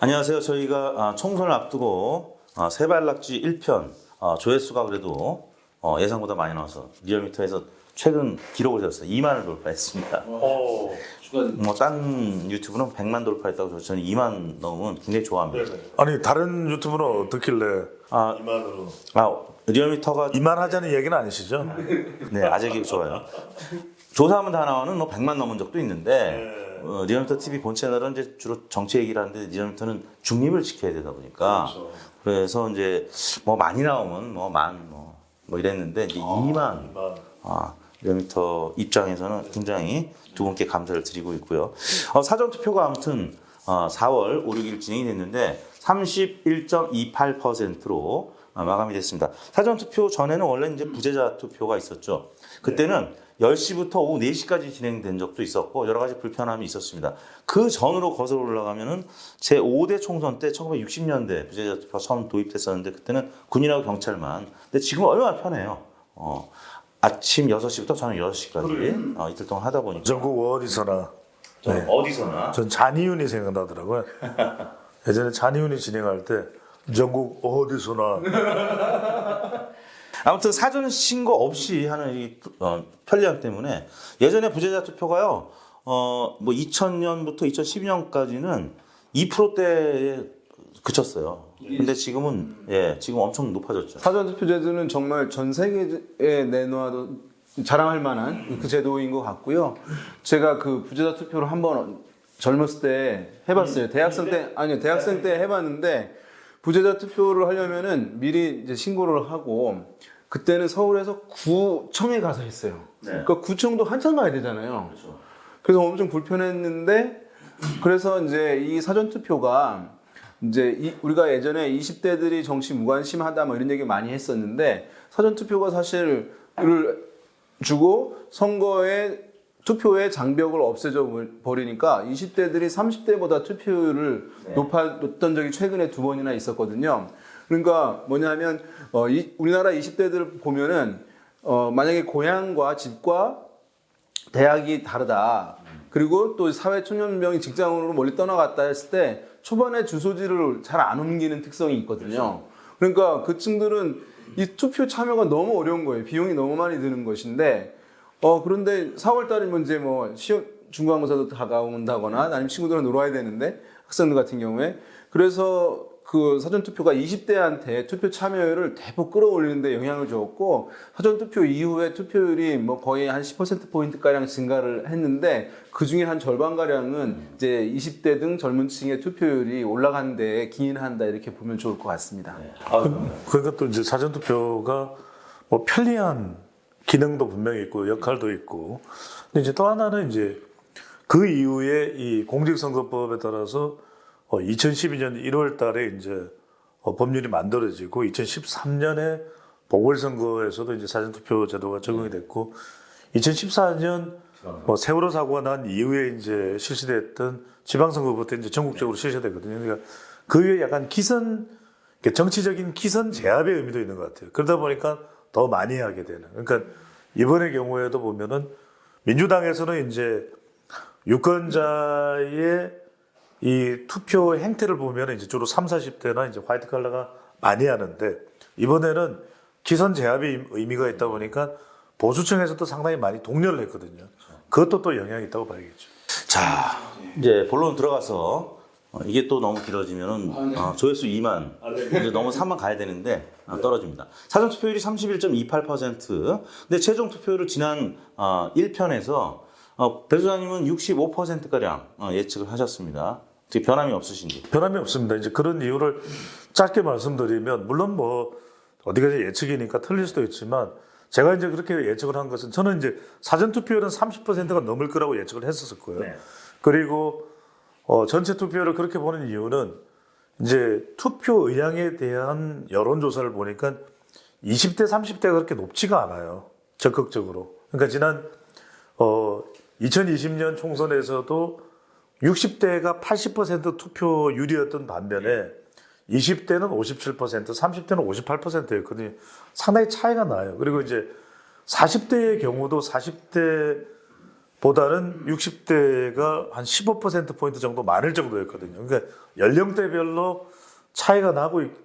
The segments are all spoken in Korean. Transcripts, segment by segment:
안녕하세요. 저희가 총선을 앞두고 세발낙지 1편 조회수가 그래도 예상보다 많이 나와서 리얼미터에서 최근 기록을 세웠어요. 2만을 돌파했습니다. 뭐 딴 유튜브는 100만 돌파했다고 저는 2만 넘으면 굉장히 좋아합니다. 아니 다른 유튜브는 어떻길래 2만으로? 리얼미터가 2만 하자는 얘기는 아니시죠? 네, 아재기 좋아요. 조사하면 다 나오는 100만 넘은 적도 있는데 리얼미터 TV 본 채널은 이제 주로 정치 얘기를 하는데 리얼미터는 중립을 지켜야 되다 보니까 그래서 이제 뭐 많이 나오면 뭐 이랬는데 이제 2만 리얼미터 입장에서는 굉장히 두 분께 감사를 드리고 있고요. 사전 투표가 아무튼 4월 5, 6일 진행이 됐는데 31.28%로 마감이 됐습니다. 사전 투표 전에는 원래 이제 부재자 투표가 있었죠. 그때는 10시부터 오후 4시까지 진행된 적도 있었고 여러 가지 불편함이 있었습니다. 그 전으로 거슬러 올라가면은 제 5대 총선 때 1960년대 부재자 투표가 처음 도입됐었는데 그때는 군인하고 경찰만. 근데 지금 얼마나 편해요. 아침 6시부터 저녁 6시까지 이틀 동안 하다 보니까 전국 어디서나. 네. 어디서나. 전 잔이윤이 생각나더라고요. 예전에 잔이윤이 진행할 때 전국 어디서나. 아무튼 사전 신고 없이 하는 이 편리함 때문에 예전에 부재자 투표가요. 뭐 2000년부터 2012년까지는 2%대에 그쳤어요. 근데 지금은 지금 엄청 높아졌죠. 사전투표 제도는 정말 전 세계에 내놓아도 자랑할 만한 그 제도인 것 같고요. 제가 그 부재자 투표를 한번 젊었을 때 해봤어요. 대학생 때 해봤는데 부재자 투표를 하려면은 미리 이제 신고를 하고 그때는 서울에서 구청에 가서 했어요. 그러니까 구청도 한참 가야 되잖아요. 그렇죠. 그래서 엄청 불편했는데 그래서 이제 이 사전 투표가 이제 우리가 예전에 20대들이 정치 무관심하다 뭐 이런 얘기 많이 했었는데 사전 투표가 사실을 주고 선거에 투표의 장벽을 없애져 버리니까 20대들이 30대보다 투표율을 높았던 적이 최근에 2번이나 있었거든요. 그러니까 뭐냐면 우리나라 20대들 보면은 만약에 고향과 집과 대학이 다르다. 그리고 또 사회 초년병이 직장으로 멀리 떠나갔다 했을 때 초반에 주소지를 잘 안 옮기는 특성이 있거든요. 그러니까 그 층들은 이 투표 참여가 너무 어려운 거예요. 비용이 너무 많이 드는 것인데 그런데 4월 달이면 이제 뭐 시험 중간고사도 다가온다거나 아니면 친구들은 놀아야 되는데 학생들 같은 경우에 그래서 그 사전투표가 20대한테 투표 참여율을 대폭 끌어올리는데 영향을 줬고 사전투표 이후에 투표율이 뭐 거의 한 10%포인트가량 증가를 했는데 그 중에 한 절반가량은 이제 20대 등 젊은 층의 투표율이 올라가는 데 기인한다 이렇게 보면 좋을 것 같습니다. 그러니까 또 이제 사전투표가 뭐 편리한 기능도 분명히 있고 역할도 있고 근데 이제 또 하나는 이제 그 이후에 이 공직선거법에 따라서 2012년 1월 달에 이제 법률이 만들어지고 2013년에 보궐선거에서도 이제 사전투표 제도가 적용이 됐고 2014년 세월호 사고가 난 이후에 이제 실시됐던 지방선거부터 이제 전국적으로 실시됐거든요. 그러니까 그 이후에 약간 정치적인 기선 제압의 의미도 있는 것 같아요. 그러다 보니까 더 많이 하게 되는. 그러니까 이번의 경우에도 보면은 민주당에서는 이제 유권자의 이 투표 행태를 보면 이제 주로 30, 40대나 이제 화이트 칼라가 많이 하는데 이번에는 기선 제압의 의미가 있다 보니까 보수층에서도 상당히 많이 독려를 했거든요. 그것도 또 영향이 있다고 봐야겠죠. 자, 이제 본론 들어가서 이게 또 너무 길어지면은 조회수 2만 이제 너무 3만 가야 되는데 떨어집니다. 사전 투표율이 31.28%. 근데 최종 투표율을 지난 1편에서 배 소장님은 65%가량 예측을 하셨습니다. 어떻게 변함이 없으신지? 변함이 없습니다. 이제 그런 이유를 짧게 말씀드리면 물론 뭐 어디가 예측이니까 틀릴 수도 있지만 제가 이제 그렇게 예측을 한 것은 저는 이제 사전 투표율은 30%가 넘을 거라고 예측을 했었을 거예요. 네. 그리고 전체 투표율을 그렇게 보는 이유는 이제 투표 의향에 대한 여론조사를 보니까 20대, 30대가 그렇게 높지가 않아요. 적극적으로. 그러니까 지난 2020년 총선에서도 60대가 80% 투표율이었던 반면에 20대는 57%, 30대는 58%였거든요. 상당히 차이가 나요. 그리고 이제 40대의 경우도 40대 보다는 60대가 한 15%포인트 정도 많을 정도였거든요. 그러니까 연령대별로 차이가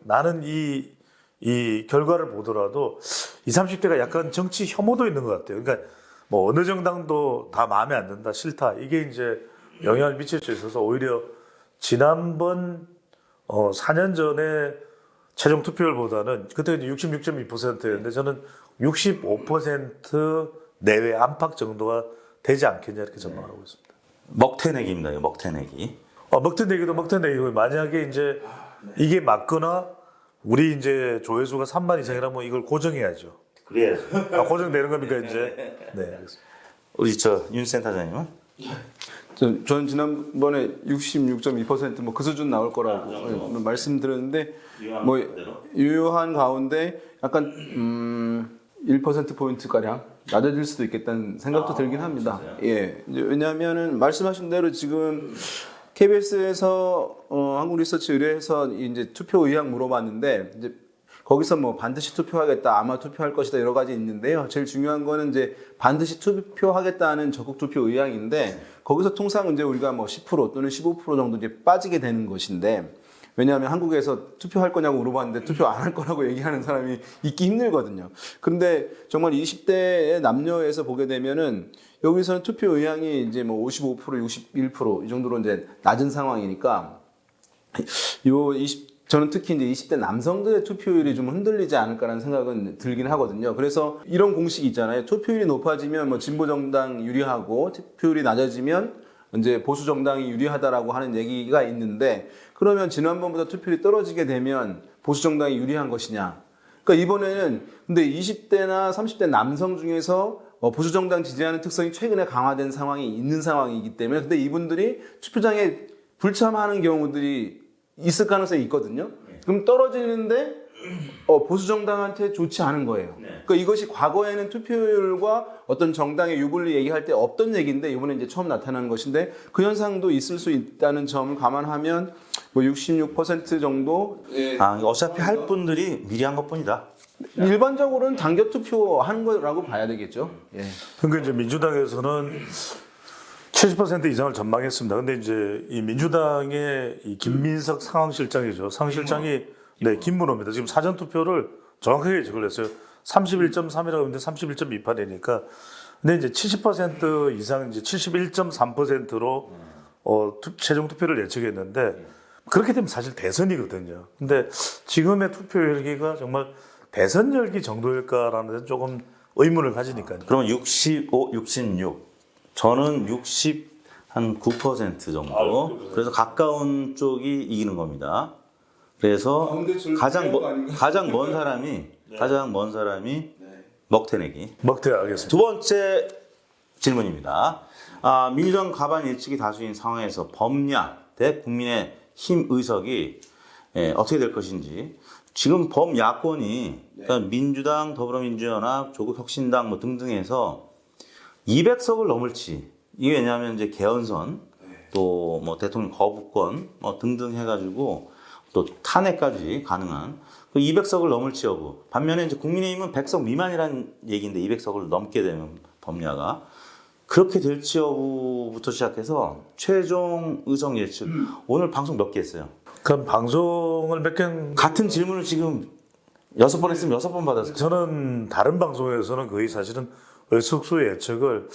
나는 이 결과를 보더라도 20, 30대가 약간 정치 혐오도 있는 것 같아요. 그러니까 뭐 어느 정당도 다 마음에 안 든다, 싫다. 이게 이제 영향을 미칠 수 있어서 오히려 지난번 4년 전에 최종 투표율보다는 그때 이제 66.2%였는데 저는 65% 내외 안팎 정도가 되지 않겠냐 이렇게 전망하고 있습니다. 먹태내기입니다. 이거 먹태내기. 먹태내기도 먹태내기고 만약에 이제 이게 맞거나 우리 이제 조회수가 3만 이상이라면 이걸 고정해야죠. 그래야죠. 고정되는 겁니까 이제? 네. 알겠습니다. 우리 윤 센터장님은? 저는 지난번에 66.2% 그 수준 나올 거라고 말씀드렸는데 뭐 유효한 가운데 약간 1% 포인트 가량 낮아질 수도 있겠다는 생각도 들긴 합니다. 예, 이제 왜냐하면은 말씀하신 대로 지금 KBS에서 한국 리서치 의뢰해서 이제 투표 의향 물어봤는데 이제 거기서 뭐 반드시 투표하겠다, 아마 투표할 것이다 여러 가지 있는데요. 제일 중요한 거는 이제 반드시 투표하겠다는 적극 투표 의향인데 거기서 통상 이제 우리가 뭐 10% 또는 15% 정도 이제 빠지게 되는 것인데 왜냐하면 한국에서 투표할 거냐고 물어봤는데 투표 안 할 거라고 얘기하는 사람이 있기 힘들거든요. 그런데 정말 20대의 남녀에서 보게 되면은 여기서는 투표 의향이 이제 뭐 55%, 61% 이 정도로 이제 낮은 상황이니까 저는 특히 이제 20대 남성들의 투표율이 좀 흔들리지 않을까라는 생각은 들긴 하거든요. 그래서 이런 공식이 있잖아요. 투표율이 높아지면 뭐 진보 정당 유리하고 투표율이 낮아지면 이제 보수 정당이 유리하다라고 하는 얘기가 있는데 그러면 지난번보다 투표율이 떨어지게 되면 보수 정당이 유리한 것이냐? 그러니까 이번에는 근데 20대나 30대 남성 중에서 보수 정당 지지하는 특성이 최근에 강화된 상황이 있는 상황이기 때문에 근데 이분들이 투표장에 불참하는 경우들이 있을 가능성이 있거든요. 그럼 떨어지는데 보수 정당한테 좋지 않은 거예요. 그러니까 이것이 과거에는 투표율과 어떤 정당의 유불리 얘기할 때 없던 얘기인데 이번에 이제 처음 나타나는 것인데 그 현상도 있을 수 있다는 점을 감안하면 뭐 66% 정도. 어차피 할 분들이 미리 한 것뿐이다. 일반적으로는 당겨 투표하는 거라고 봐야 되겠죠. 예. 그러니까 이제 민주당에서는 70% 이상을 전망했습니다. 근데 이제 이 민주당의 이 김민석 상황실장이죠. 상황실장이 네, 김문호입니다. 지금 사전투표를 정확하게 예측을 했어요. 31.3이라고 했는데 31.28이니까. 근데 이제 70% 이상 이제 71.3%로 최종 투표를 예측했는데 그렇게 되면 사실 대선이거든요. 근데 지금의 투표 열기가 정말 대선 열기 정도일까라는 데는 조금 의문을 가지니까요. 그러면 65, 66. 저는 69% 정도. 그래서 가까운 쪽이 이기는 겁니다. 그래서 가장 먼 사람이 먹태내기. 먹태하겠습니다. 두 번째 질문입니다. 민주당 가반 예측이 다수인 상황에서 범야 대 국민의 힘 의석이 어떻게 될 것인지. 지금 범야권이 그러니까 민주당, 더불어민주연합, 조국혁신당 뭐 등등해서 200석을 넘을지. 이게 왜냐하면 이제 개헌선 또 뭐 대통령 거부권 뭐 등등 해가지고 또 탄핵까지 가능한 그 200석을 넘을지 여부. 반면에 이제 국민의힘은 100석 미만이라는 얘기인데 200석을 넘게 되면 범야가 그렇게 될지 여부부터 시작해서 최종 의석 예측. 오늘 방송 몇 개 했어요? 그럼 방송을 몇 개 같은 질문을 지금 6번 했으면 6번 받았어요. 저는 다른 방송에서는 거의 사실은 의석수 예측을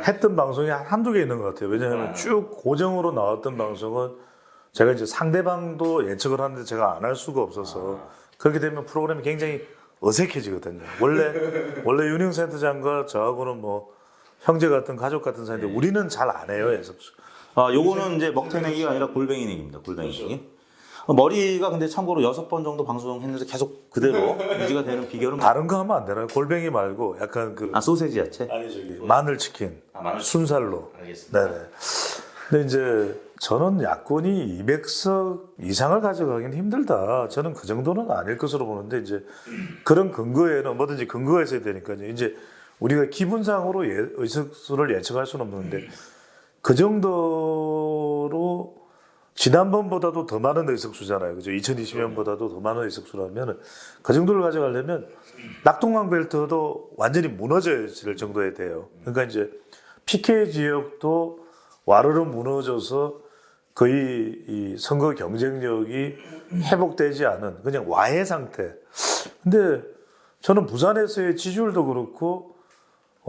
했던 방송이 한두 개 있는 것 같아요. 왜냐하면 쭉 고정으로 나왔던 방송은 제가 이제 상대방도 예측을 하는데 제가 안 할 수가 없어서 그렇게 되면 프로그램이 굉장히 어색해지거든요. 원래 윤영 센터장과 저하고는 뭐 형제 같은 가족 같은 사이인데 우리는 잘 안 해요, 예측수. 요거는 이제 먹태내기가 아니라 골뱅이 내기입니다. 골뱅이 내기. 머리가 근데 참고로 6번 정도 방송했는데 계속 그대로 유지가 되는 비결은 다른 거 하면 안 되나요? 골뱅이 말고 약간 그 소세지 야채? 마늘 치킨, 순살로. 알겠습니다. 네네. 근데 이제 저는 야권이 200석 이상을 가져가긴 힘들다. 저는 그 정도는 아닐 것으로 보는데 이제 그런 근거에는 뭐든지 근거가 있어야 되니까요. 이제 우리가 기분상으로 의석수를 예측할 수는 없는데 그 정도로 지난번보다도 더 많은 의석수잖아요. 그죠? 2020년보다도 더 많은 의석수라면 그 정도를 가져가려면 낙동강 벨트도 완전히 무너질 정도에 돼요. 그러니까 이제 PK 지역도 와르르 무너져서 거의 이 선거 경쟁력이 회복되지 않은 그냥 와해 상태. 근데 저는 부산에서의 지지율도 그렇고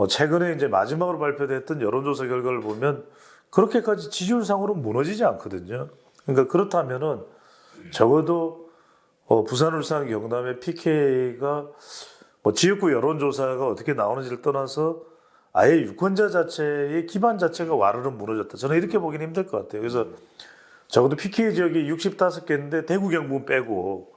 최근에 이제 마지막으로 발표됐던 여론조사 결과를 보면 그렇게까지 지지율상으로 무너지지 않거든요. 그러니까 그렇다면은 적어도 부산, 울산, 경남의 PK가 뭐 지역구 여론조사가 어떻게 나오는지를 떠나서 아예 유권자 자체의 기반 자체가 와르르 무너졌다. 저는 이렇게 보기는 힘들 것 같아요. 그래서 적어도 PK 지역이 65개인데 대구 경북 빼고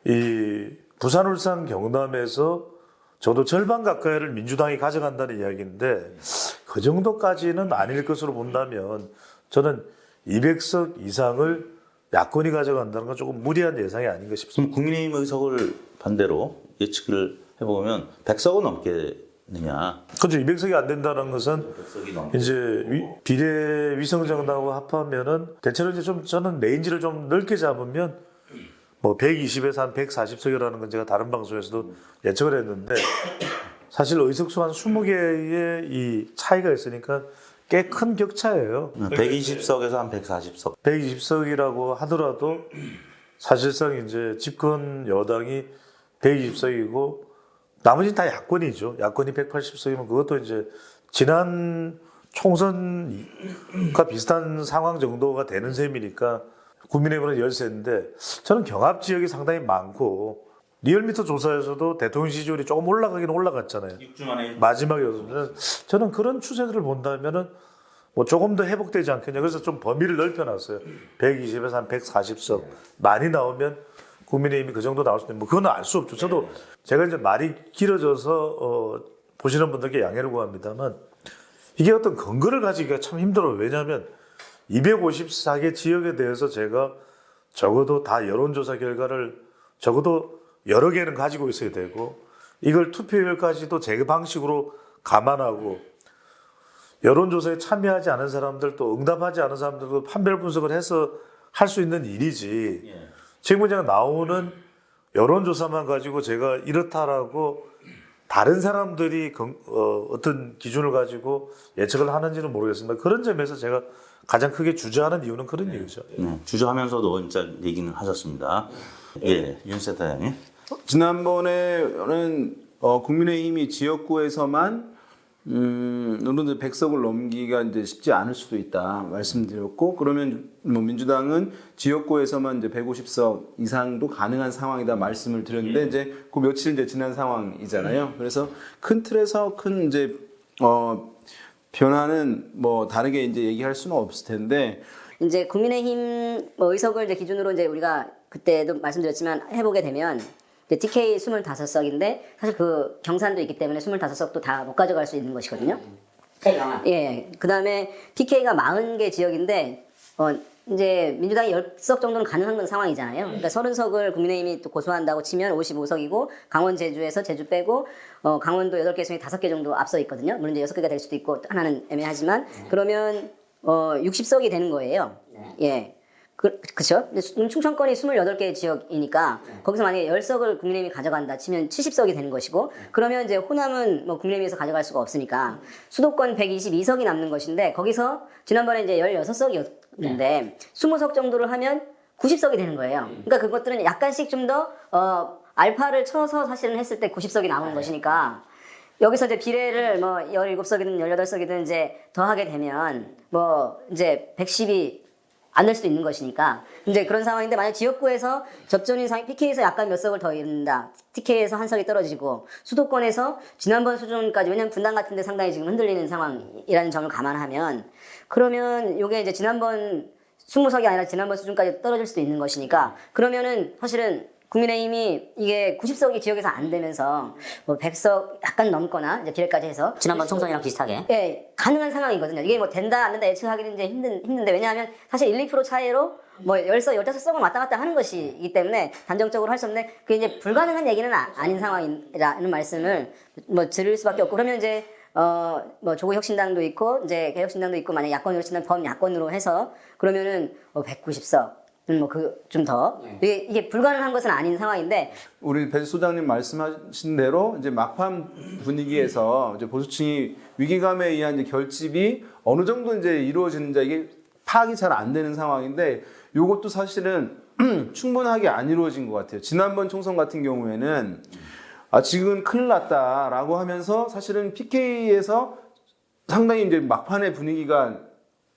이 부산, 울산, 경남에서 저도 절반 가까이를 민주당이 가져간다는 이야기인데 그 정도까지는 아닐 것으로 본다면 저는 200석 이상을 야권이 가져간다는 건 조금 무리한 예상이 아닌가 싶습니다. 그럼 국민의힘 의석을 반대로 예측을 해보면 100석은 넘겠느냐? 그렇죠. 200석이 안 된다는 것은 100석이 넘. 이제 비례 위성정당하고 합하면은 대체로 이제 좀 저는 레인지를 좀 넓게 잡으면 뭐 120에서 한 140석이라는 건 제가 다른 방송에서도 예측을 했는데 사실 의석수 한 20개의 이 차이가 있으니까 꽤 큰 격차예요. 120석에서 한 140석. 120석이라고 하더라도 사실상 이제 집권 여당이 120석이고 나머지는 다 야권이죠. 야권이 180석이면 그것도 이제 지난 총선과 비슷한 상황 정도가 되는 셈이니까 국민의힘은 열세인데 저는 경합 지역이 상당히 많고 리얼미터 조사에서도 대통령 지지율이 조금 올라가긴 올라갔잖아요. 6주 만에 마지막이었는데 저는 그런 추세들을 본다면은 뭐 조금 더 회복되지 않겠냐. 그래서 좀 범위를 넓혀놨어요. 120에서 한 140석 많이 나오면 국민의힘이 그 정도 나올 수 있는데 뭐 그건 알 수 없죠. 저도 제가 이제 말이 길어져서 보시는 분들께 양해를 구합니다만 이게 어떤 근거를 가지기가 참 힘들어요. 왜냐하면 254개 지역에 대해서 제가 적어도 다 여론조사 결과를 적어도 여러 개는 가지고 있어야 되고 이걸 투표율까지도 제 방식으로 감안하고 여론조사에 참여하지 않은 사람들 또 응답하지 않은 사람들도 판별 분석을 해서 할 수 있는 일이지 지금 그냥 나오는 여론조사만 가지고 제가 이렇다라고 다른 사람들이 어떤 기준을 가지고 예측을 하는지는 모르겠습니다. 그런 점에서 제가 가장 크게 주저하는 이유는 그런 이유죠. 네, 주저하면서도 진짜 얘기는 하셨습니다. 예, 윤 센터장님. 지난번에는 국민의힘이 지역구에서만 어느 100석을 넘기가 이제 쉽지 않을 수도 있다 말씀드렸고 그러면 뭐 민주당은 지역구에서만 이제 150석 이상도 가능한 상황이다 말씀을 드렸는데 이제 그 며칠 이제 지난 상황이잖아요. 그래서 큰 틀에서 큰 이제 변화는 뭐 다르게 이제 얘기할 수는 없을 텐데 이제 국민의힘 뭐 의석을 이제 기준으로 이제 우리가 그때도 말씀드렸지만 해보게 되면 이제 TK 25석인데 사실 그 경산도 있기 때문에 25석도 다 못 가져갈 수 있는 것이거든요. 예. 그 다음에 TK가 40개 지역인데 이제 민주당이 10석 정도는 가능한 상황이잖아요. 그러니까 30석을 국민의힘이 또 고소한다고 치면 55석이고 강원 제주에서 제주 빼고 강원도 8개 중에 5개 정도 앞서 있거든요. 물론 이제 6개가 될 수도 있고 하나는 애매하지만 그러면 60석이 되는 거예요. 예. 그쵸? 충청권이 28개 지역이니까 거기서 만약에 10석을 국민의힘이 가져간다 치면 70석이 되는 것이고 그러면 이제 호남은 뭐 국민의힘에서 가져갈 수가 없으니까 수도권 122석이 남는 것인데 거기서 지난번에 이제 16석이었는데 20석 정도를 하면 90석이 되는 거예요. 그러니까 그것들은 약간씩 좀 더 알파를 쳐서 사실은 했을 때 90석이 나오는 것이니까 여기서 이제 비례를 뭐 17석이든 18석이든 이제 더하게 되면 뭐 이제 110이 안 될 수도 있는 것이니까 이제 그런 상황인데 만약 지역구에서 접전인 상황 PK에서 약간 몇 석을 더 잃는다 TK에서 한 석이 떨어지고 수도권에서 지난번 수준까지 왜냐면 분당 같은 데 상당히 지금 흔들리는 상황이라는 점을 감안하면 그러면 요게 이제 지난번 20석이 아니라 지난번 수준까지 떨어질 수도 있는 것이니까 그러면은 사실은 국민의힘이 이게 90석이 지역에서 안 되면서 뭐 100석 약간 넘거나 이제 비례까지 해서 지난번 총선이랑 비슷하게. 예, 가능한 상황이거든요. 이게 뭐 된다 안 된다 예측하기는 이제 힘든데 왜냐하면 사실 1, 2% 차이로 뭐 10석, 15석을 왔다 갔다 하는 것이기 때문에 단정적으로 할 수 없는데 그게 이제 불가능한 얘기는 아닌 상황이라는 말씀을 뭐 드릴 수밖에 없고 그러면 이제 뭐 조국혁신당도 있고 이제 개혁신당도 있고 만약 야권으로 치면 범야권으로 해서 그러면은 190석 뭐 그 좀 더 이게 불가능한 것은 아닌 상황인데 우리 배 소장님 말씀하신 대로 이제 막판 분위기에서 이제 보수층이 위기감에 의한 이제 결집이 어느 정도 이제 이루어지는지 이게 파악이 잘 안 되는 상황인데 요것도 사실은 충분하게 안 이루어진 것 같아요. 지난번 총선 같은 경우에는 지금 큰일 났다라고 하면서 사실은 PK에서 상당히 이제 막판의 분위기가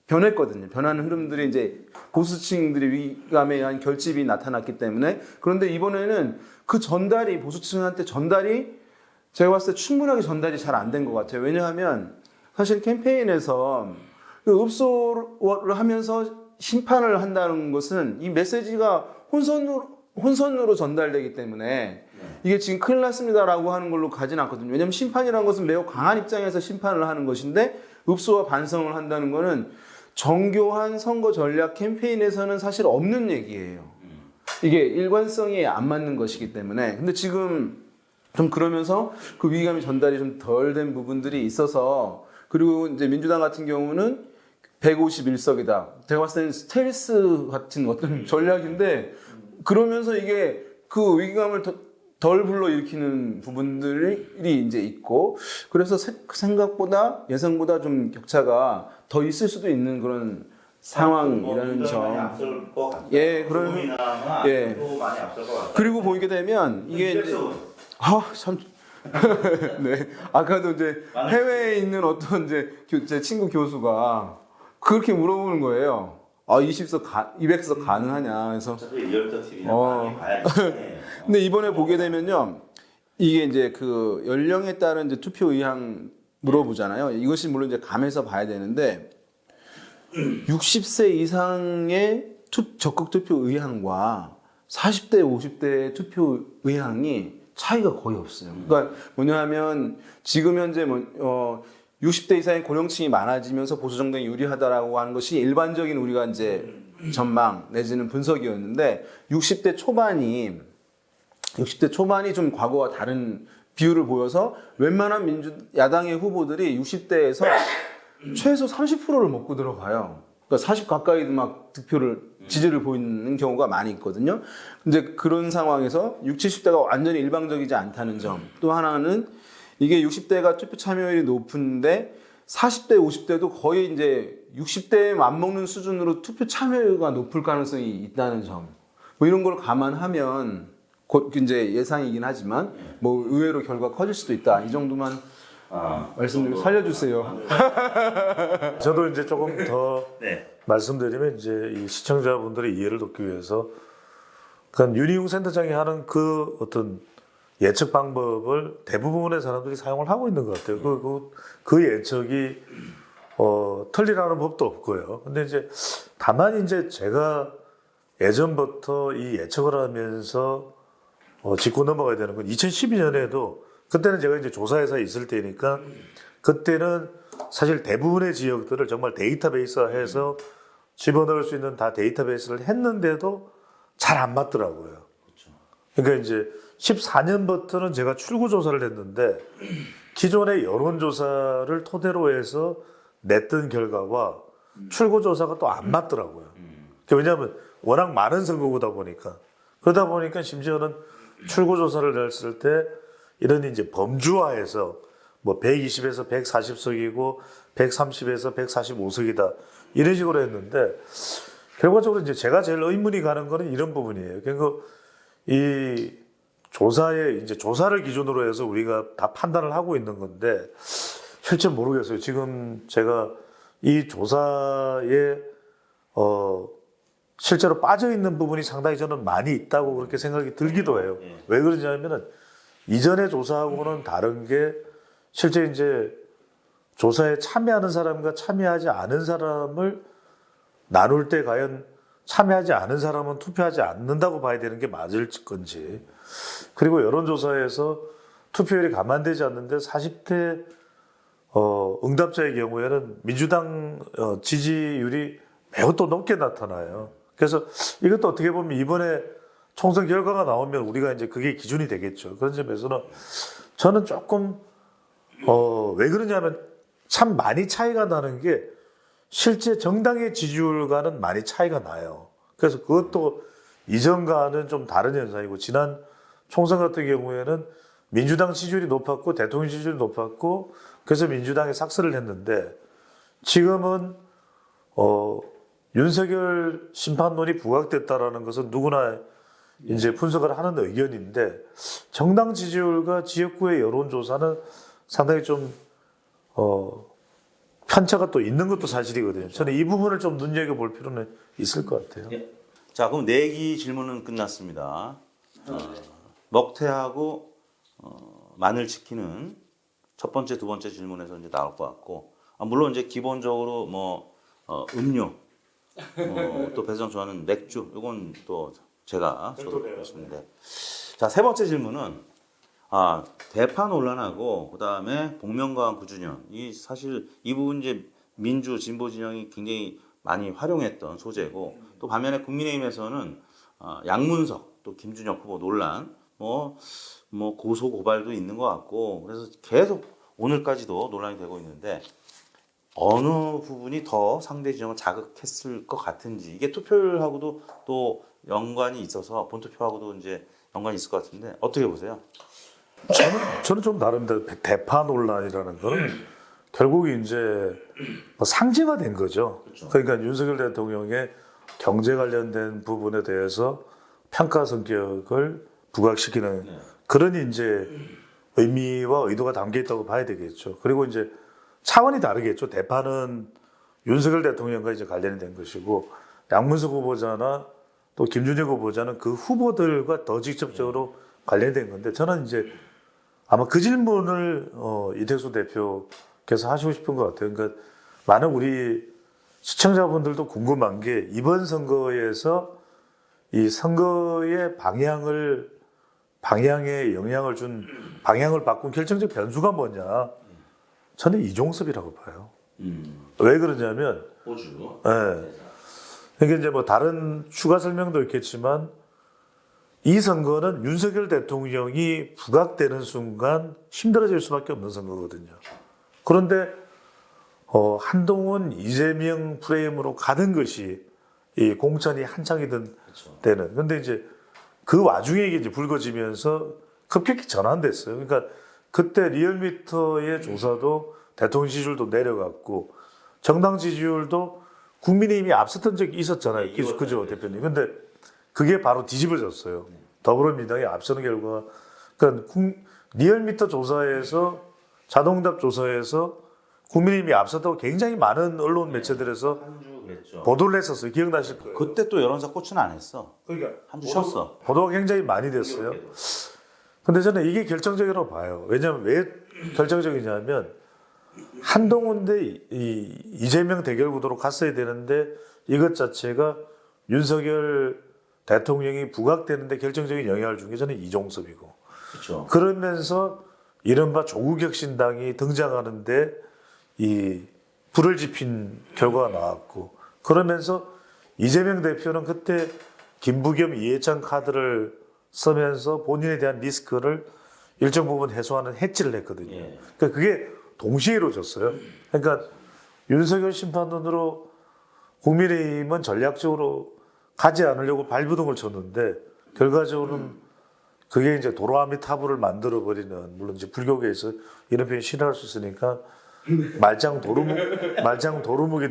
변했거든요. 변하는 흐름들이 이제 보수층들의 위기감에 의한 결집이 나타났기 때문에 그런데 이번에는 그 전달이 보수층한테 전달이 제가 봤을 때 충분하게 전달이 잘 안 된 것 같아요. 왜냐하면 사실 캠페인에서 그 읍소를 하면서 심판을 한다는 것은 이 메시지가 혼선으로 전달되기 때문에 이게 지금 큰일 났습니다라고 하는 걸로 가진 않거든요. 왜냐하면 심판이라는 것은 매우 강한 입장에서 심판을 하는 것인데 읍소와 반성을 한다는 것은 정교한 선거 전략 캠페인에서는 사실 없는 얘기예요. 이게 일관성이 안 맞는 것이기 때문에. 근데 지금 좀 그러면서 그 위기감이 전달이 좀 덜 된 부분들이 있어서 그리고 이제 민주당 같은 경우는 151석이다. 제가 봤을 때는 스텔스 같은 어떤 전략인데 그러면서 이게 그 위기감을 덜 불러일으키는 부분들이 이제 있고 그래서 생각보다 예상보다 좀 격차가 더 있을 수도 있는 그런 상황이라는 점. 예, 그러면 예. 그리고 보게 되면 이게 이제 참 네. 아까도 이제 해외에 있는 어떤 이제 제 친구 교수가 그렇게 물어보는 거예요. 200석 가능하냐. 그래서 리얼미터 TV나 많이 봐야지. 근데 이번에 보게 되면요. 이게 이제 그 연령에 따른 이제 투표 의향 물어보잖아요. 이것이 물론 이제 감해서 봐야 되는데 60세 이상의 적극 투표 의향과 40대, 50대의 투표 의향이 차이가 거의 없어요. 그러니까 뭐냐 하면 지금 현재 60대 이상의 고령층이 많아지면서 보수 정당이 유리하다라고 하는 것이 일반적인 우리가 이제 전망 내지는 분석이었는데 60대 초반이 좀 과거와 다른 비율을 보여서 웬만한 야당의 후보들이 60대에서 최소 30%를 먹고 들어가요. 그러니까 40 가까이도 막 지지를 보이는 경우가 많이 있거든요. 근데 그런 상황에서 60, 70대가 완전히 일방적이지 않다는 점. 또 하나는 이게 60대가 투표 참여율이 높은데 40대, 50대도 거의 이제 60대에 맞먹는 수준으로 투표 참여율가 높을 가능성이 있다는 점. 뭐 이런 걸 감안하면 곧 이제 예상이긴 하지만 뭐 의외로 결과가 커질 수도 있다. 이 정도만 말씀 좀 살려주세요. 저도 이제 조금 더 네. 말씀드리면 이제 이 시청자분들의 이해를 돕기 위해서 그러니까 윤희용 센터장이 하는 그 어떤 예측 방법을 대부분의 사람들이 사용을 하고 있는 것 같아요. 그 예측이 틀리라는 법도 없고요. 근데 이제 다만 이제 제가 예전부터 이 예측을 하면서 짚고 넘어가야 되는 건 2012년에도 그때는 제가 이제 조사회사에 있을 때니까 그때는 사실 대부분의 지역들을 정말 데이터베이스화해서 집어넣을 수 있는 다 데이터베이스를 했는데도 잘 안 맞더라고요. 그러니까 이제 14년부터는 제가 출구조사를 했는데 기존의 여론조사를 토대로 해서 냈던 결과와 출구조사가 또 안 맞더라고요. 왜냐하면 워낙 많은 선거구다 보니까. 그러다 보니까 심지어는 출구조사를 냈을 때 이런 이제 범주화해서 뭐 120에서 140석이고 130에서 145석이다. 이런 식으로 했는데 결과적으로 이제 제가 제일 의문이 가는 거는 이런 부분이에요. 그러니까 이 이제 조사를 기준으로 해서 우리가 다 판단을 하고 있는 건데 실제 모르겠어요. 지금 제가 이 조사에 실제로 빠져 있는 부분이 상당히 저는 많이 있다고 그렇게 생각이 들기도 해요. 왜 그러냐면은 이전의 조사하고는 다른 게 실제 이제 조사에 참여하는 사람과 참여하지 않은 사람을 나눌 때 과연 참여하지 않은 사람은 투표하지 않는다고 봐야 되는 게 맞을 건지, 그리고 여론조사에서 투표율이 감안되지 않는데 40대 응답자의 경우에는 민주당 지지율이 매우 또 높게 나타나요. 그래서 이것도 어떻게 보면 이번에 총선 결과가 나오면 우리가 이제 그게 기준이 되겠죠. 그런 점에서는 저는 조금 왜 그러냐면 참 많이 차이가 나는 게 실제 정당의 지지율과는 많이 차이가 나요. 그래서 그것도 이전과는 좀 다른 현상이고 지난 총선 같은 경우에는 민주당 지지율이 높았고 대통령 지지율이 높았고 그래서 민주당이 삭스를 했는데 지금은 윤석열 심판론이 부각됐다라는 것은 누구나 이제 분석을 하는 의견인데 정당 지지율과 지역구의 여론조사는 상당히 좀 편차가 또 있는 것도 사실이거든요. 저는 이 부분을 좀 눈여겨볼 필요는 있을 것 같아요. 자, 그럼 내기 질문은 끝났습니다. 먹태하고 마늘 치킨은 첫 번째, 두 번째 질문에서 이제 나올 것 같고, 물론 이제 기본적으로 뭐 음료, 또 배성 좋아하는 맥주, 이건 또 제가 적었습니다. 자, 세 번째 질문은 대파 논란하고 그다음에 복면가왕 9주년 이 사실 이 부분 이제 민주 진보 진영이 굉장히 많이 활용했던 소재고 또 반면에 국민의힘에서는 양문석 또 김준혁 후보 논란 뭐 고소 고발도 있는 것 같고 그래서 계속 오늘까지도 논란이 되고 있는데 어느 부분이 더 상대 진영을 자극했을 것 같은지 이게 투표율하고도 또 연관이 있어서 본투표하고도 이제 연관이 있을 것 같은데 어떻게 보세요? 저는 좀 다릅니다. 대파 논란이라는 거는 결국 이제 상징화된 거죠. 그러니까 윤석열 대통령의 경제 관련된 부분에 대해서 평가 성격을 부각시키는 그런 이제 의미와 의도가 담겨 있다고 봐야 되겠죠. 그리고 이제 차원이 다르겠죠. 대파는 윤석열 대통령과 이제 관련이 된 것이고 양문석 후보자나 또 김준혁 후보자는 그 후보들과 더 직접적으로 관련된 건데 저는 이제 아마 그 질문을 이택수 대표께서 하시고 싶은 것 같아요. 그러니까 많은 우리 시청자분들도 궁금한 게 이번 선거에서 이 선거의 방향에 영향을 준 방향을 바꾼 결정적 변수가 뭐냐? 저는 이종섭이라고 봐요. 왜 그러냐면 호주. 네. 이게 이제 뭐 다른 추가 설명도 있겠지만 이 선거는 윤석열 대통령이 부각되는 순간 힘들어질 수밖에 없는 선거거든요. 그런데 한동훈, 이재명 프레임으로 가는 것이 이 공천이 한창이던 때는. 근데 이제 그 와중에 이제 불거지면서 급격히 전환됐어요. 그러니까 그때 리얼미터의 조사도 대통령 지지율도 내려갔고 정당 지지율도 국민의힘이 앞섰던 적이 있었잖아요. 그죠, 대표님. 근데 그게 바로 뒤집어졌어요. 더불어민주당이 앞서는 결과. 그러니까 리얼미터 조사에서 자동답 조사에서 국민의힘이 앞섰다고 굉장히 많은 언론 매체들에서 보도를 했었어요. 기억나실 거예요. 그때 또 여론사 꽃은 안 했어. 그러니까 한 주 쉬었어. 보도가 굉장히 많이 됐어요. 근데 저는 이게 결정적이라고 봐요. 왜냐하면 왜 결정적이냐면 한동훈 대 이재명 대결 구도로 갔어야 되는데 이것 자체가 윤석열 대통령이 부각되는데 결정적인 영향을 준 게 저는 이종섭이고 그렇죠. 그러면서 이른바 조국혁신당이 등장하는데 이 불을 지핀 결과가 나왔고 그러면서 이재명 대표는 그때 김부겸 이해찬 카드를 쓰면서 본인에 대한 리스크를 일정 부분 해소하는 해치를 했거든요. 그러니까 그게 동시에 이루어졌어요. 그러니까 윤석열 심판론으로 국민의힘은 전략적으로 가지 않으려고 발부둥을 쳤는데 결과적으로는 그게 이제 도로아미타불을 만들어버리는 물론 이제 불교계에서 이런 표현 싫어할 수 있으니까 말짱 도루묵이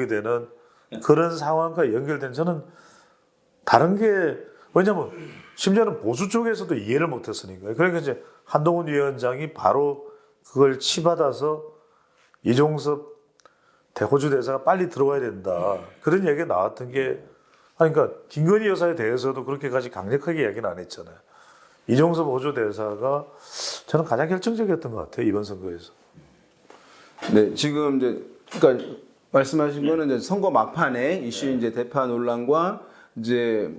되는 그런 상황과 연결된 저는 다른 게 왜냐면 심지어는 보수 쪽에서도 이해를 못했으니까요. 그러니까 이제 한동훈 위원장이 바로 그걸 치받아서 이종섭 호주 대사가 빨리 들어와야 된다. 그런 얘기가 나왔던 게 그러니까 김건희 여사에 대해서도 그렇게까지 강력하게 이야기는 안 했잖아요. 이종섭 호주 대사가 저는 가장 결정적이었던 것 같아요. 이번 선거에서. 네, 지금 이제 그러니까 말씀하신 거는 이제 선거 막판에 이슈 이제 대파 논란과 이제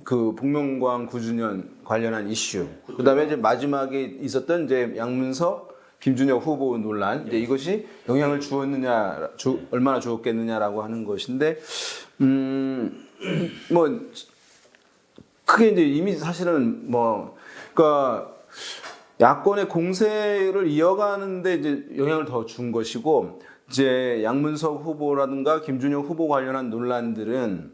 그 복면가왕 9주년 관련한 이슈. 그다음에 이제 마지막에 있었던 이제 양문석 김준혁 후보 논란. 이제 이것이 영향을 주었느냐, 얼마나 주었겠느냐라고 하는 것인데 뭐 크게 이제 이미 사실은 뭐 그러니까 야권의 공세를 이어가는데 이제 영향을 더 준 것이고 이제 양문석 후보라든가 김준영 후보 관련한 논란들은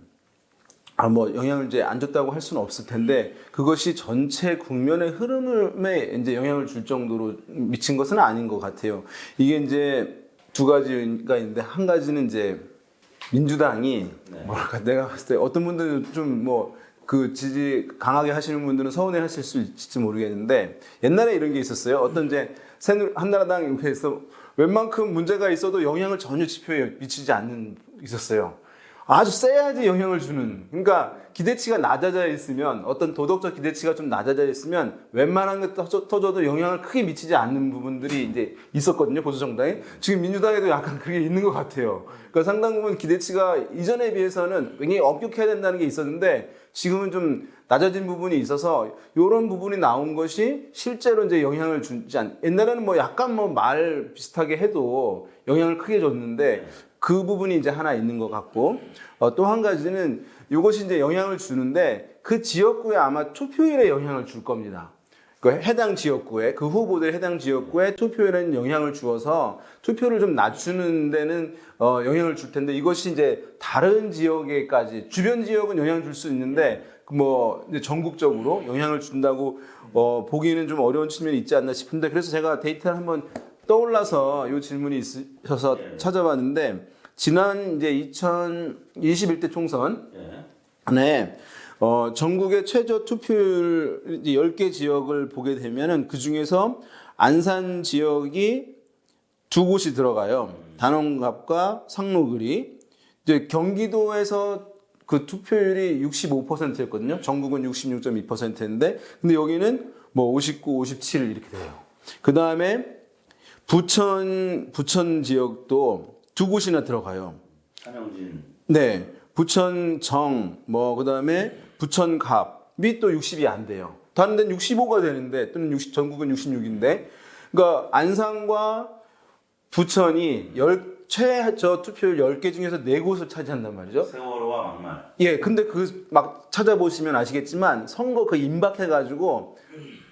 뭐 영향을 이제 안 줬다고 할 수는 없을 텐데 그것이 전체 국면의 흐름에 이제 영향을 줄 정도로 미친 것은 아닌 것 같아요. 이게 이제 두 가지가 있는데 한 가지는 이제 민주당이 뭐랄까 내가 봤을 때 어떤 분들은 좀 뭐 그 지지 강하게 하시는 분들은 서운해 하실 수 있을지 모르겠는데 옛날에 이런 게 있었어요. 어떤 이제 한나라당에서 웬만큼 문제가 있어도 영향을 전혀 지표에 미치지 않는 있었어요. 아주 세야지 영향을 주는. 그러니까 기대치가 낮아져 있으면 어떤 도덕적 기대치가 좀 낮아져 있으면 웬만한 게 터져도 영향을 크게 미치지 않는 부분들이 이제 있었거든요. 보수 정당에. 지금 민주당에도 약간 그게 있는 것 같아요. 그러니까 상당 부분 기대치가 이전에 비해서는 굉장히 엄격해야 된다는 게 있었는데 지금은 좀 낮아진 부분이 있어서 이런 부분이 나온 것이 실제로 이제 영향을 주지 않. 옛날에는 뭐 약간 뭐 말 비슷하게 해도 영향을 크게 줬는데 그 부분이 이제 하나 있는 것 같고 또 한 가지는 이것이 이제 영향을 주는데 그 지역구에 아마 투표율에 영향을 줄 겁니다. 그 해당 지역구에 그 후보들 해당 지역구에 투표율에는 영향을 주어서 투표를 좀 낮추는 데는 영향을 줄 텐데 이것이 이제 다른 지역에까지 주변 지역은 영향을 줄 수 있는데 뭐 이제 전국적으로 영향을 준다고 보기는 좀 어려운 측면이 있지 않나 싶은데 그래서 제가 데이터를 한번 떠올라서 이 질문이 있어서 찾아봤는데 지난 이제 2021대 총선에 전국의 최저 투표율 10개 지역을 보게 되면은 그 중에서 안산 지역이 두 곳이 들어가요. 단원갑과 상록을이. 이제 경기도에서 그 투표율이 65%였거든요. 전국은 66.2%인데 근데 여기는 뭐 59, 57 이렇게 돼요. 그 다음에 부천 지역도 두 곳이나 들어가요. 한영진. 네. 부천정, 뭐, 그 다음에 부천갑이 또 60이 안 돼요. 다른 데는 65가 되는데, 또는 전국은 66인데, 그러니까 안산과 부천이 최저 투표율 10개 중에서 4곳을 차지한단 말이죠. 세월호와 막말. 예, 근데 그 막 찾아보시면 아시겠지만, 선거 그 임박해가지고,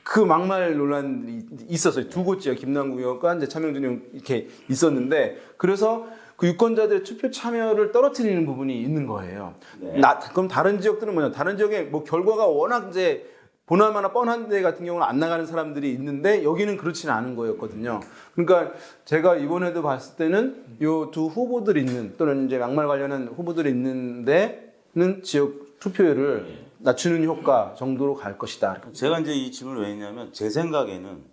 그 막말 논란이 있었어요. 두 곳이요. 김남국 의원과 이제 차명준 의원 이렇게 있었는데, 그래서 그 유권자들의 투표 참여를 떨어뜨리는 부분이 있는 거예요. 네. 그럼 다른 지역들은 뭐냐? 다른 지역에 뭐 결과가 워낙 이제 보나마나 뻔한 데 같은 경우는 안 나가는 사람들이 있는데 여기는 그렇지는 않은 거였거든요. 그러니까 제가 이번에도 봤을 때는 요 두 후보들 있는 또는 이제 막말 관련한 후보들이 있는 데는 지역 투표율을 낮추는 효과 정도로 갈 것이다. 제가 이제 이 질문을 왜 했냐면 제 생각에는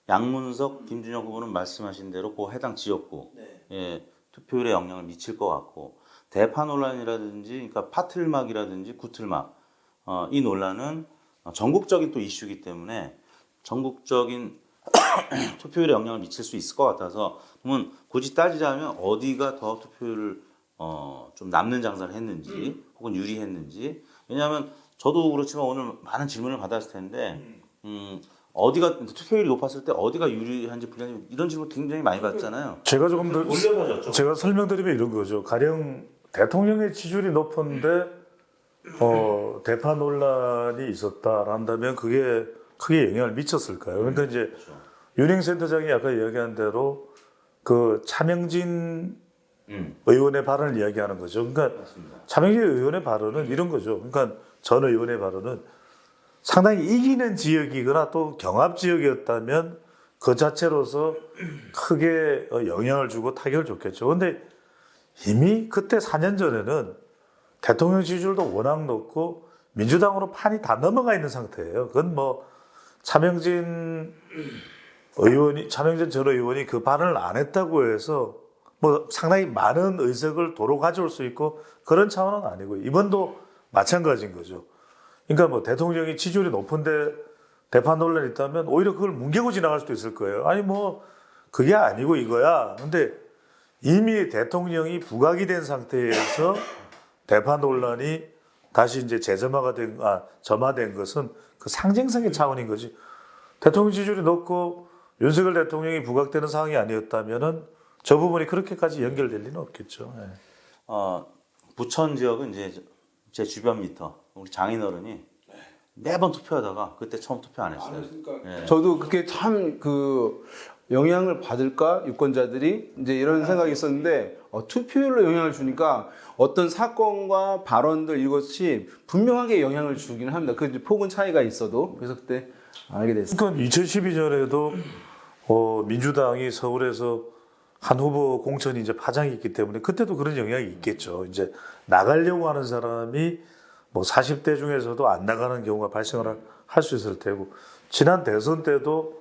양문석, 김준영 후보는 말씀하신 대로 그 해당 지역구 예, 투표율에 영향을 미칠 것 같고 대파 논란이라든지 그러니까 파틀막이라든지 구틀막 이 논란은 전국적인 또 이슈이기 때문에 전국적인 투표율에 영향을 미칠 수 있을 것 같아서 그러면 굳이 따지자면 어디가 더 투표율을 좀 남는 장사를 했는지 혹은 유리했는지 왜냐하면 저도 그렇지만 오늘 많은 질문을 받았을 텐데 어디가 투표율이 높았을 때 어디가 유리한지 불리한지 이런 질문 굉장히 많이 받잖아요. 제가 조금 더 올려서 제가 설명드리면 이런 거죠. 가령 대통령의 지지율이 높은데 대파 논란이 있었다 한다면 그게 크게 영향을 미쳤을까요? 그러니까 이제 윤행센터장이 아까 이야기한 대로 그 차명진 의원의 발언을 이야기하는 거죠. 그러니까 차명진 의원의 발언은 이런 거죠. 그러니까 전 의원의 발언은 상당히 이기는 지역이거나 또 경합 지역이었다면 그 자체로서 크게 영향을 주고 타격을 줬겠죠. 그런데 이미 그때 4년 전에는 대통령 지지율도 워낙 높고 민주당으로 판이 다 넘어가 있는 상태예요. 그건 뭐 차명진 전 의원이 그 발언을 안 했다고 해서 뭐 상당히 많은 의석을 도로 가져올 수 있고 그런 차원은 아니고 이번도 마찬가지인 거죠. 그러니까 뭐 대통령이 지지율이 높은데 대파 논란이 있다면 오히려 그걸 뭉개고 지나갈 수도 있을 거예요. 아니 뭐 그게 아니고 이거야. 근데 이미 대통령이 부각이 된 상태에서 대파 논란이 다시 이제 점화된 것은 그 상징성의 차원인 거지. 대통령 지지율이 높고 윤석열 대통령이 부각되는 상황이 아니었다면은 저 부분이 그렇게까지 연결될 리는 없겠죠. 네. 부천 지역은 이제 제 주변 미터 우리 장인어른이 매번 투표하다가 그때 처음 투표 안 했어요. 저도 그게 참 영향을 받을까 유권자들이 이제 이런 생각이 있었는데 투표율로 영향을 주니까 어떤 사건과 발언들 이것이 분명하게 영향을 주기는 합니다. 그 이제 폭은 차이가 있어도 그래서 그때 알게 됐어요. 그러니까 2012년에도 민주당이 서울에서 한 후보 공천이 이제 파장이 있기 때문에 그때도 그런 영향이 있겠죠. 이제 나가려고 하는 사람이 뭐 40대 중에서도 안 나가는 경우가 발생을 할 수 있을 테고 지난 대선 때도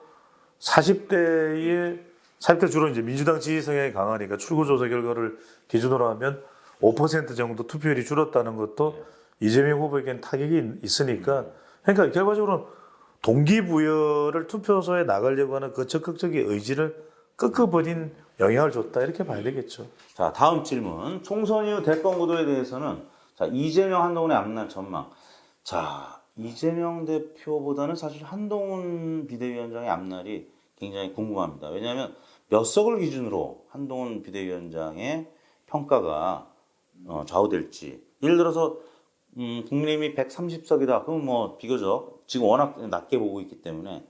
40대 주로 이제 민주당 지지 성향이 강하니까 출구조사 결과를 기준으로 하면 5% 정도 투표율이 줄었다는 것도 이재명 후보에겐 타격이 있으니까 그러니까 결과적으로 동기부여를 투표소에 나가려고 하는 그 적극적인 의지를 꺾어버린 영향을 줬다 이렇게 봐야 되겠죠. 자, 다음 질문. 총선 이후 대권 구도에 대해서는 자, 이재명 한동훈의 앞날 전망. 자, 이재명 대표보다는 사실 한동훈 비대위원장의 앞날이 굉장히 궁금합니다. 왜냐하면 몇 석을 기준으로 한동훈 비대위원장의 평가가 좌우될지. 예를 들어서 국민의힘이 130석이다. 그럼 뭐 비교적 지금 워낙 낮게 보고 있기 때문에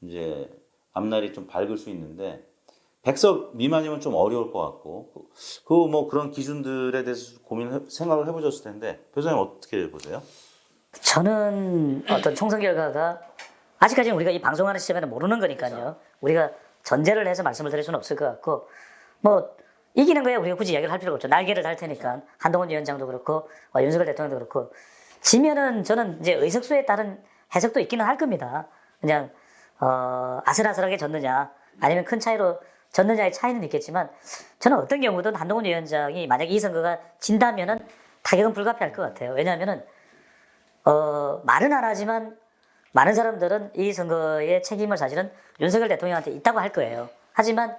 이제 앞날이 좀 밝을 수 있는데 100석 미만이면 좀 어려울 것 같고 그 뭐 그런 기준들에 대해서 생각을 해보셨을 텐데 교수님 어떻게 보세요? 저는 어떤 총선 결과가 아직까지는 우리가 이 방송하는 시점에는 모르는 거니까요. 우리가 전제를 해서 말씀을 드릴 수는 없을 것 같고 뭐 이기는 거에 우리가 굳이 이야기를 할 필요가 없죠. 날개를 달 테니까 한동훈 위원장도 그렇고 윤석열 대통령도 그렇고 지면은 저는 이제 의석수에 따른 해석도 있기는 할 겁니다. 그냥 아슬아슬하게 졌느냐 아니면 큰 차이로 졌느냐의 차이는 있겠지만 저는 어떤 경우든 한동훈 위원장이 만약 이 선거가 진다면은 타격은 불가피할 것 같아요. 왜냐하면은 말은 안 하지만 많은 사람들은 이 선거의 책임을 사실은 윤석열 대통령한테 있다고 할 거예요. 하지만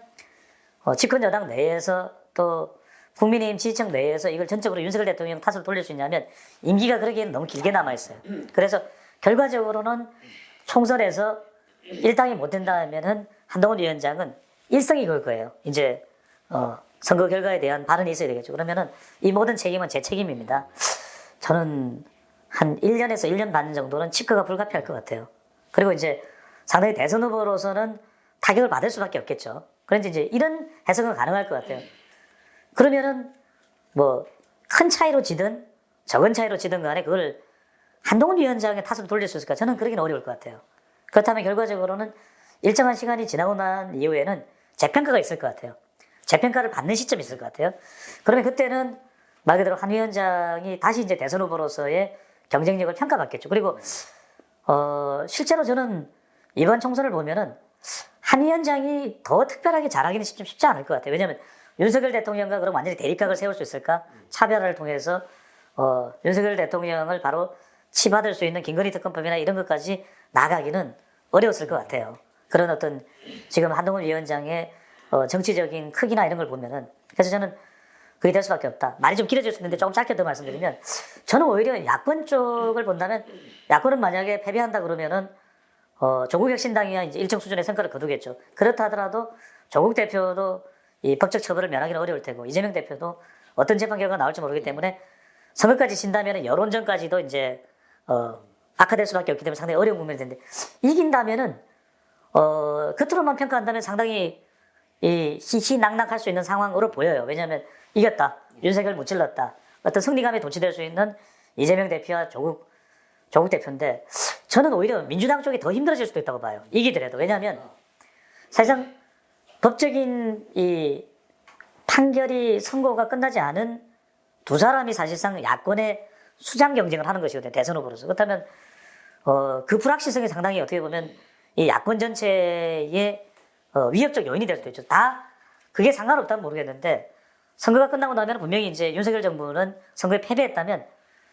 집권 여당 내에서 또 국민의힘 지지층 내에서 이걸 전적으로 윤석열 대통령 탓으로 돌릴 수 있냐면 임기가 그러기에는 너무 길게 남아있어요. 그래서 결과적으로는 총선에서 일당이 못 된다면은 한동훈 위원장은 일성이 걸 거예요. 이제 선거 결과에 대한 발언이 있어야 되겠죠. 그러면은 이 모든 책임은 제 책임입니다. 저는 한 1년에서 1년 반 정도는 집거가 불가피할 것 같아요. 그리고 이제 상당히 대선 후보로서는 타격을 받을 수밖에 없겠죠. 그런데 이제 이런 해석은 가능할 것 같아요. 그러면은 뭐 큰 차이로 지든 적은 차이로 지든 간에 그걸 한동훈 위원장의 탓으로 돌릴 수 있을까? 저는 그러기는 어려울 것 같아요. 그렇다면 결과적으로는 일정한 시간이 지나고 난 이후에는 재평가가 있을 것 같아요. 재평가를 받는 시점이 있을 것 같아요. 그러면 그때는 말 그대로 한 위원장이 다시 이제 대선 후보로서의 경쟁력을 평가받겠죠. 그리고 실제로 저는 이번 총선을 보면은 한 위원장이 더 특별하게 잘하기는 쉽지 않을 것 같아요. 왜냐하면 윤석열 대통령과 그럼 완전히 대립각을 세울 수 있을까? 차별화를 통해서 윤석열 대통령을 바로 치받을 수 있는 김건희 특검법이나 이런 것까지 나가기는 어려웠을 것 같아요. 그런 어떤 지금 한동훈 위원장의 정치적인 크기나 이런 걸 보면은 그래서 저는 그게 될 수밖에 없다. 말이 좀 길어질 수 있는데 조금 짧게 더 말씀드리면 저는 오히려 야권 쪽을 본다면 야권은 만약에 패배한다 그러면은 조국 혁신당이야 이제 일정 수준의 성과를 거두겠죠. 그렇다 하더라도 조국 대표도 이 법적 처벌을 면하기는 어려울 테고 이재명 대표도 어떤 재판 결과가 나올지 모르기 때문에 선거까지 진다면은 여론전까지도 이제 악화될 수밖에 없기 때문에 상당히 어려운 국면이 되는데 이긴다면은 겉으로만 평가한다면 상당히 이 희희낙낙할 수 있는 상황으로 보여요. 왜냐하면 이겼다, 윤석열 무찔렀다, 어떤 승리감에 도취될 수 있는 이재명 대표와 조국 대표인데 저는 오히려 민주당 쪽이 더 힘들어질 수도 있다고 봐요. 이기더라도. 왜냐하면 사실상 법적인 이 판결이 선고가 끝나지 않은 두 사람이 사실상 야권의 수장 경쟁을 하는 것이거든요. 대선 후보로서. 그렇다면 그 불확실성이 상당히 어떻게 보면 이 야권 전체의 위협적 요인이 될 수도 있죠. 다 그게 상관없다면 모르겠는데 선거가 끝나고 나면 분명히 이제 윤석열 정부는 선거에 패배했다면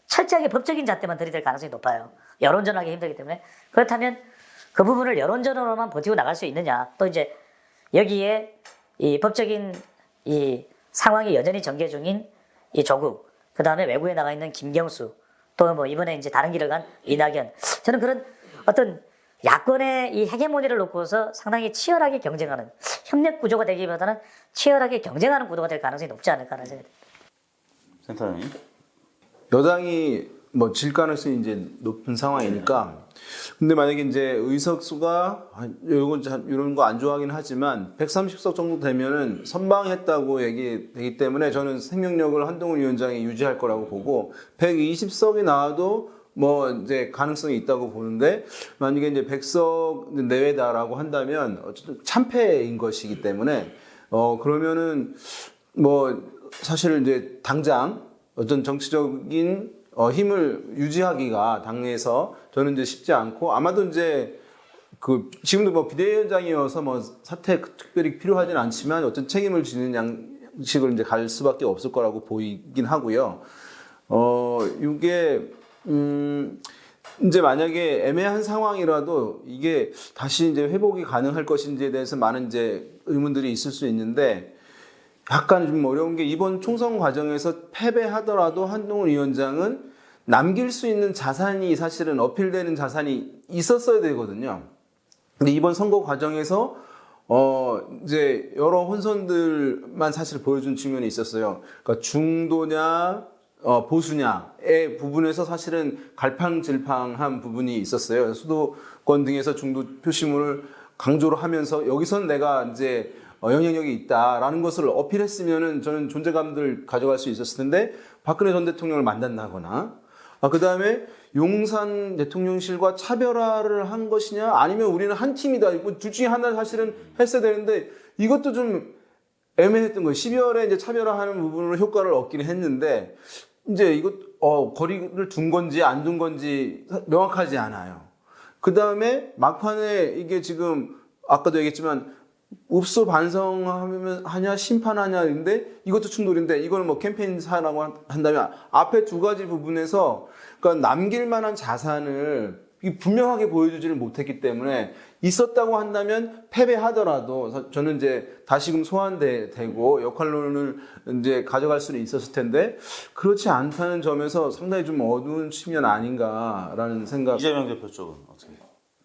철저하게 법적인 잣대만 들이댈 가능성이 높아요. 여론전하기 힘들기 때문에. 그렇다면 그 부분을 여론전으로만 버티고 나갈 수 있느냐. 또 이제 여기에 이 법적인 이 상황이 여전히 전개 중인 이 조국, 그 다음에 외국에 나가 있는 김경수, 또 뭐 이번에 이제 다른 길을 간 이낙연. 저는 그런 어떤 야권의 이 헤게모니를 놓고서 상당히 치열하게 경쟁하는 협력 구조가 되기보다는 치열하게 경쟁하는 구도가 될 가능성이 높지 않을까라는 생각이 듭니다. 센터장님. 여당이 뭐 질 가능성이 이제 높은 상황이니까. 근데 만약에 이제 의석수가 이런 거 안 좋아하긴 하지만 130석 정도 되면은 선방했다고 얘기되기 때문에 저는 생명력을 한동훈 위원장이 유지할 거라고 보고 120석이 나와도 뭐 이제 가능성이 있다고 보는데 만약에 이제 100석 내외다라고 한다면 어쨌든 참패인 것이기 때문에 그러면은 뭐 사실 이제 당장 어떤 정치적인 힘을 유지하기가 당내에서 저는 이제 쉽지 않고 아마도 이제 그 지금도 뭐 비대위원장이어서 뭐 사퇴 특별히 필요하진 않지만 어떤 책임을 지는 양식을 이제 갈 수밖에 없을 거라고 보이긴 하고요. 이게 이제 만약에 애매한 상황이라도 이게 다시 이제 회복이 가능할 것인지에 대해서 많은 이제 의문들이 있을 수 있는데 약간 좀 어려운 게 이번 총선 과정에서 패배하더라도 한동훈 위원장은 남길 수 있는 자산이 사실은 어필되는 자산이 있었어야 되거든요. 근데 이번 선거 과정에서 이제 여러 혼선들만 사실 보여준 측면이 있었어요. 그러니까 중도냐 보수냐의 부분에서 사실은 갈팡질팡한 부분이 있었어요. 수도권 등에서 중도 표심을 강조를 하면서 여기서는 내가 이제 영향력이 있다라는 것을 어필했으면은 저는 존재감들 가져갈 수 있었을 텐데 박근혜 전 대통령을 만난다거나 그 다음에 용산 대통령실과 차별화를 한 것이냐 아니면 우리는 한 팀이다. 둘 중에 하나를 사실은 했어야 되는데 이것도 좀 애매했던 거예요. 12월에 이제 차별화하는 부분으로 효과를 얻기는 했는데 이제 이것 거리를 둔 건지 안 둔 건지 명확하지 않아요. 그 다음에 막판에 이게 지금 아까도 얘기했지만 읍소 반성하냐 심판하냐인데 이것도 충돌인데 이거는 뭐 캠페인사라고 한다면 앞에 두 가지 부분에서 그러니까 남길 만한 자산을 분명하게 보여주지를 못했기 때문에 있었다고 한다면 패배하더라도 저는 이제 다시금 소환되고 역할론을 이제 가져갈 수는 있었을 텐데 그렇지 않다는 점에서 상당히 좀 어두운 측면 아닌가라는 생각. 이재명 대표 쪽은 어떻게?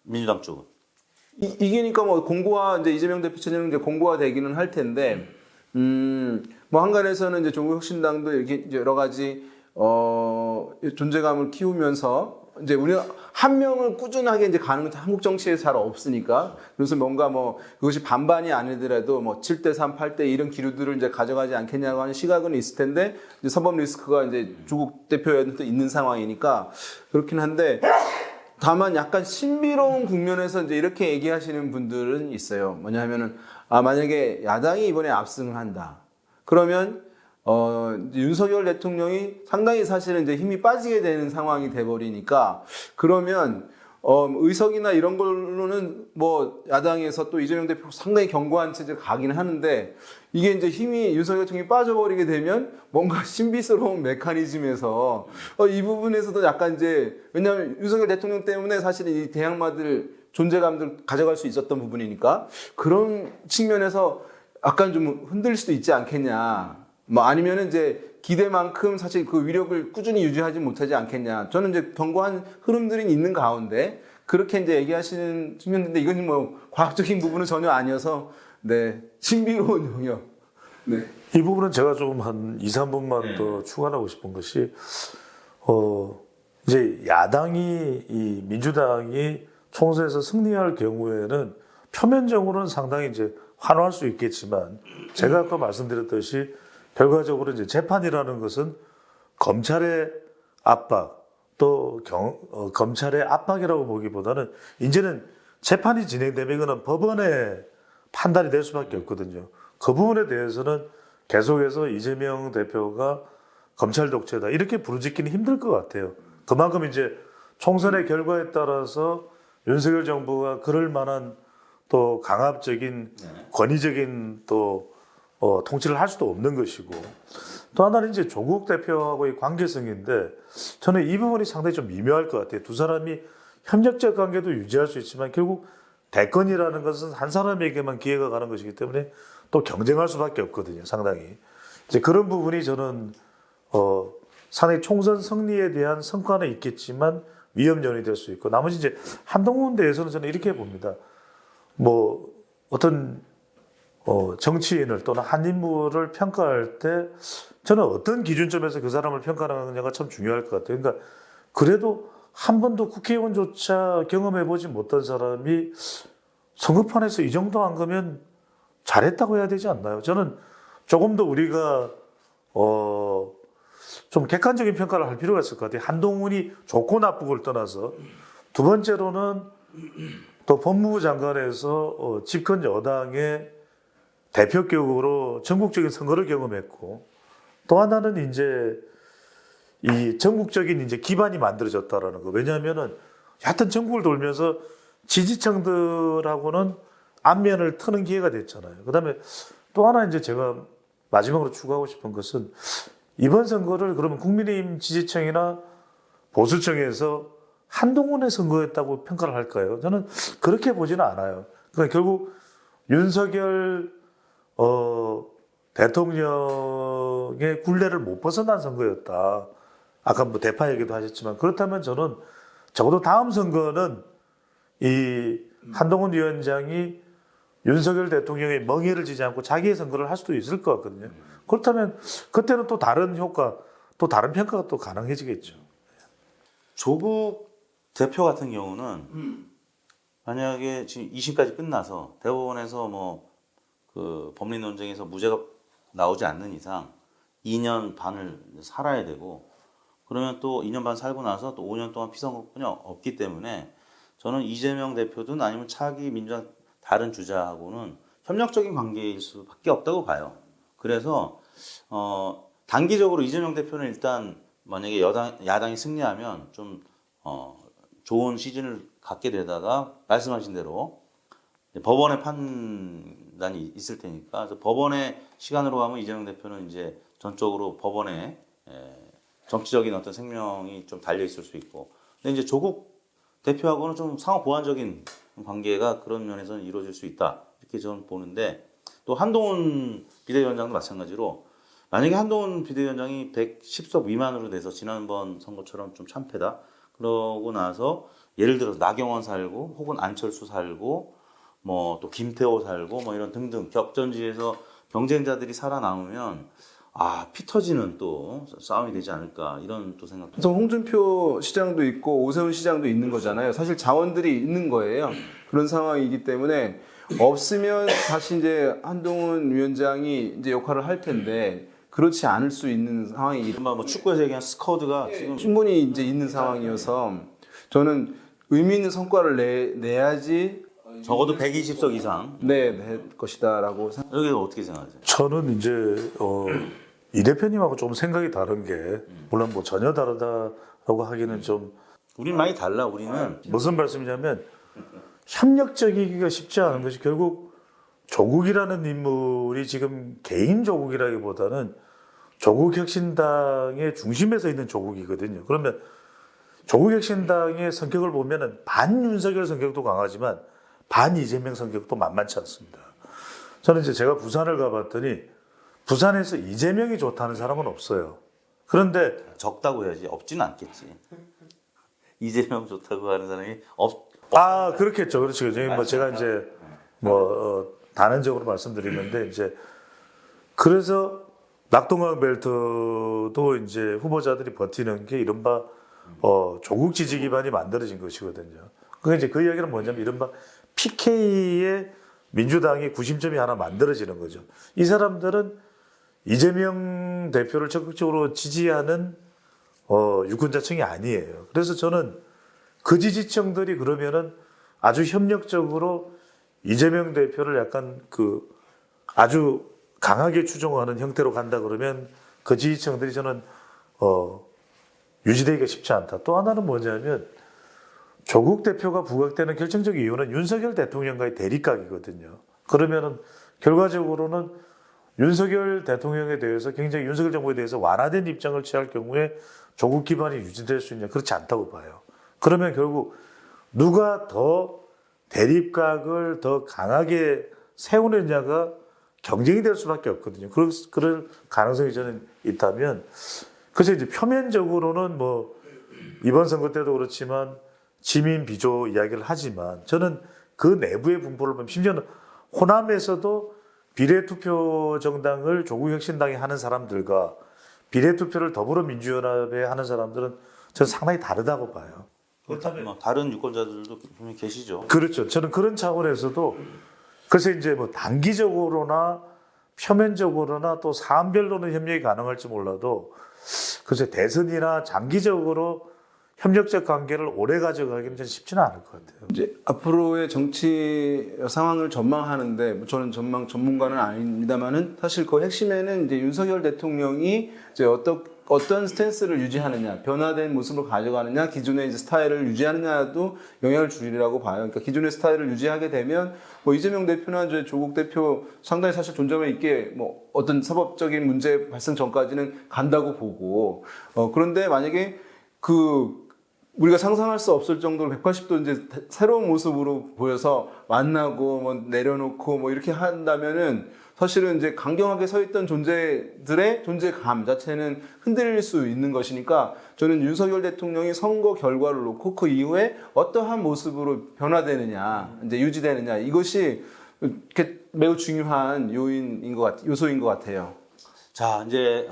민주당 쪽은? 이기니까 뭐 공고화 이제 이재명 대표처럼 이제 공고화 되기는 할 텐데 뭐 한간에서는 이제 조국혁신당도 이렇게 이제 여러 가지 존재감을 키우면서 이제 우리가 한 명을 꾸준하게 이제 가는 건 한국 정치에 잘 없으니까 그래서 뭔가 뭐 그것이 반반이 아니더라도 뭐 7대3, 8대 이런 기류들을 이제 가져가지 않겠냐고 하는 시각은 있을 텐데 이제 선법 리스크가 이제 조국 대표에도 있는 상황이니까 그렇긴 한데 다만 약간 신비로운 국면에서 이제 이렇게 얘기하시는 분들은 있어요. 뭐냐 하면은 만약에 야당이 이번에 압승을 한다. 그러면 윤석열 대통령이 상당히 사실은 이제 힘이 빠지게 되는 상황이 돼버리니까 그러면 의석이나 이런 걸로는 뭐 야당에서 또 이재명 대표 상당히 견고한 체제가 가긴 하는데 이게 이제 힘이 윤석열 대통령이 빠져버리게 되면 뭔가 신비스러운 메커니즘에서 이 부분에서도 약간 이제 왜냐하면 윤석열 대통령 때문에 사실 이 대항마들 존재감들 가져갈 수 있었던 부분이니까 그런 측면에서 약간 좀 흔들릴 수도 있지 않겠냐. 뭐 아니면은 이제 기대만큼 사실 그 위력을 꾸준히 유지하지 못하지 않겠냐. 저는 이제 견고한 흐름들이 있는 가운데 그렇게 이제 얘기하시는 측면인데 이건 뭐 과학적인 부분은 전혀 아니어서 네 신비로운 영역. 네. 이 부분은 제가 조금 한 2, 3분만 더 추가하고 싶은 것이 이제 야당이 이 민주당이 총선에서 승리할 경우에는 표면적으로는 상당히 이제 환호할 수 있겠지만 제가 아까 말씀드렸듯이 결과적으로 이제 재판이라는 것은 검찰의 압박 또 검찰의 압박이라고 보기보다는 이제는 재판이 진행되면 이거는 법원의 판단이 될 수밖에 없거든요. 그 부분에 대해서는 계속해서 이재명 대표가 검찰 독재다 이렇게 부르짖기는 힘들 것 같아요. 그만큼 이제 총선의 결과에 따라서 윤석열 정부가 그럴 만한 또 강압적인 권위적인 또 통치를 할 수도 없는 것이고 또 하나는 이제 조국 대표하고의 관계성인데 저는 이 부분이 상당히 좀 미묘할 것 같아요. 두 사람이 협력적 관계도 유지할 수 있지만 결국 대권이라는 것은 한 사람에게만 기회가 가는 것이기 때문에 또 경쟁할 수밖에 없거든요. 상당히 이제 그런 부분이 저는 상당히 총선 승리에 대한 성과는 있겠지만 위험 요인이 될 수 있고 나머지 이제 한동훈 대해서는 저는 이렇게 봅니다. 뭐 어떤 정치인을 또는 한 인물을 평가할 때 저는 어떤 기준점에서 그 사람을 평가하느냐가 참 중요할 것 같아요. 그러니까 그래도 한 번도 국회의원조차 경험해보지 못한 사람이 선거판에서 이 정도 한 거면 잘했다고 해야 되지 않나요? 저는 조금 더 우리가 좀 객관적인 평가를 할 필요가 있을 것 같아요. 한동훈이 좋고 나쁘고를 떠나서. 두 번째로는 또 법무부 장관에서 집권 여당의 대표격으로 전국적인 선거를 경험했고, 또 하나는 이제 이 전국적인 이제 기반이 만들어졌다라는 거. 왜냐하면은 하여튼 전국을 돌면서 지지층들하고는 안면을 트는 기회가 됐잖아요. 그다음에 또 하나 이제 제가 마지막으로 추가하고 싶은 것은 이번 선거를 그러면 국민의힘 지지층이나 보수층에서 한동훈의 선거였다고 평가를 할까요? 저는 그렇게 보지는 않아요. 그러니까 결국 윤석열 대통령의 굴레를 못 벗어난 선거였다. 아까 뭐 대파 얘기도 하셨지만, 그렇다면 저는 적어도 다음 선거는 이 한동훈 위원장이 윤석열 대통령의 멍에를 지지 않고 자기의 선거를 할 수도 있을 것 같거든요. 그렇다면 그때는 또 다른 효과, 또 다른 평가가 또 가능해지겠죠. 조국 대표 같은 경우는 만약에 지금 2심까지 끝나서 대법원에서 뭐 그 법리 논쟁에서 무죄가 나오지 않는 이상 2년 반을 살아야 되고, 그러면 또 2년 반 살고 나서 또 5년 동안 피선거권이 없기 때문에 저는 이재명 대표든 아니면 차기 민주당 다른 주자하고는 협력적인 관계일 수밖에 없다고 봐요. 그래서 단기적으로 이재명 대표는 일단 만약에 야당이 승리하면 좀 좋은 시즌을 갖게 되다가 말씀하신 대로 법원의 판단이 있을 테니까, 그래서 법원의 시간으로 가면 이재명 대표는 이제 전적으로 법원에 정치적인 어떤 생명이 좀 달려 있을 수 있고, 근데 이제 조국 대표하고는 좀 상호 보완적인 관계가 그런 면에서는 이루어질 수 있다, 이렇게 저는 보는데, 또 한동훈 비대위원장도 마찬가지로 만약에 한동훈 비대위원장이 110석 미만으로 돼서 지난번 선거처럼 좀 참패다 그러고 나서 예를 들어서 나경원 살고 혹은 안철수 살고 뭐 또 김태호 살고 뭐 이런 등등 격전지에서 경쟁자들이 살아남으면 피 터지는 또 싸움이 되지 않을까, 이런 또 생각도. 그래서 홍준표 시장도 있고 오세훈 시장도 있는 거잖아요. 사실 자원들이 있는 거예요. 그런 상황이기 때문에 없으면 다시 이제 한동훈 위원장이 이제 역할을 할 텐데 그렇지 않을 수 있는 상황이 이른바 뭐 축구에서 얘기한 스쿼드가 지금 충분히 이제 있는 상황이어서 저는 의미 있는 성과를 내야지 적어도 120석 이상. 낼 것이다라고 생각. 여기 어떻게 생각하세요? 저는 이제 이 대표님하고 좀 생각이 다른 게, 물론 뭐 전혀 다르다라고 하기는 좀, 우리는 많이 달라. 우리는 무슨 말씀이냐면 협력적이기가 쉽지 않은 것이, 결국 조국이라는 인물이 지금 개인 조국이라기보다는 조국혁신당의 중심에 서 있는 조국이거든요. 그러면 조국혁신당의 성격을 보면은 반윤석열 성격도 강하지만 반 이재명 성격도 만만치 않습니다. 저는 이제 제가 부산을 가봤더니 부산에서 이재명이 좋다는 사람은 없어요. 그런데 적다고 해야지 없지는 않겠지. 이재명 좋다고 하는 사람이 그렇겠죠. 그렇죠. 뭐 제가 이제 단언적으로 말씀드리는데, 이제 그래서 낙동강 벨트도 이제 후보자들이 버티는 게 이른바 조국 지지 기반이 만들어진 것이거든요. 그게 이제 그 이야기는 뭐냐면 이른바 PK의 민주당의 구심점이 하나 만들어지는 거죠. 이 사람들은 이재명 대표를 적극적으로 지지하는 유권자층이 아니에요. 그래서 저는 그 지지층들이 그러면은 아주 협력적으로 이재명 대표를 약간 아주 강하게 추종하는 형태로 간다 그러면 그 지지층들이 저는 유지되기가 쉽지 않다. 또 하나는 뭐냐면 조국 대표가 부각되는 결정적 이유는 윤석열 대통령과의 대립각이거든요. 그러면은 결과적으로는 윤석열 대통령에 대해서, 굉장히 윤석열 정부에 대해서 완화된 입장을 취할 경우에 조국 기반이 유지될 수 있냐? 그렇지 않다고 봐요. 그러면 결국 누가 더 대립각을 더 강하게 세우느냐가 경쟁이 될 수밖에 없거든요. 그럴 가능성이 저는 있다면, 그래서 이제 표면적으로는 뭐 이번 선거 때도 그렇지만 지민 비조 이야기를 하지만, 저는 그 내부의 분포를 보면, 심지어는 호남에서도 비례투표 정당을 조국혁신당이 하는 사람들과 비례투표를 더불어민주연합에 하는 사람들은 저는 상당히 다르다고 봐요. 뭐 다른 유권자들도 분명히 계시죠. 그렇죠. 저는 그런 차원에서도 그래서 이제 뭐 단기적으로나 표면적으로나 또 사안별로는 협력이 가능할지 몰라도 글쎄 대선이나 장기적으로 협력적 관계를 오래 가져가기는 좀 쉽지는 않을 것 같아요. 이제 앞으로의 정치 상황을 전망하는데 뭐 저는 전문가는 아닙니다만은 사실 그 핵심에는 이제 윤석열 대통령이 이제 어떤 스탠스를 유지하느냐, 변화된 모습을 가져가느냐, 기존의 이제 스타일을 유지하느냐도 영향을 주리라고 봐요. 그러니까 기존의 스타일을 유지하게 되면 뭐 이재명 대표나 이제 조국 대표 상당히 사실 존재감 있게 뭐 어떤 사법적인 문제 발생 전까지는 간다고 보고 그런데 만약에 우리가 상상할 수 없을 정도로 180도 이제 새로운 모습으로 보여서 만나고 뭐 내려놓고 뭐 이렇게 한다면은 사실은 이제 강경하게 서 있던 존재들의 존재감 자체는 흔들릴 수 있는 것이니까 저는 윤석열 대통령이 선거 결과를 놓고 그 이후에 어떠한 모습으로 변화되느냐, 이제 유지되느냐 이것이 이렇게 매우 중요한 요소인 것 같아요. 자, 이제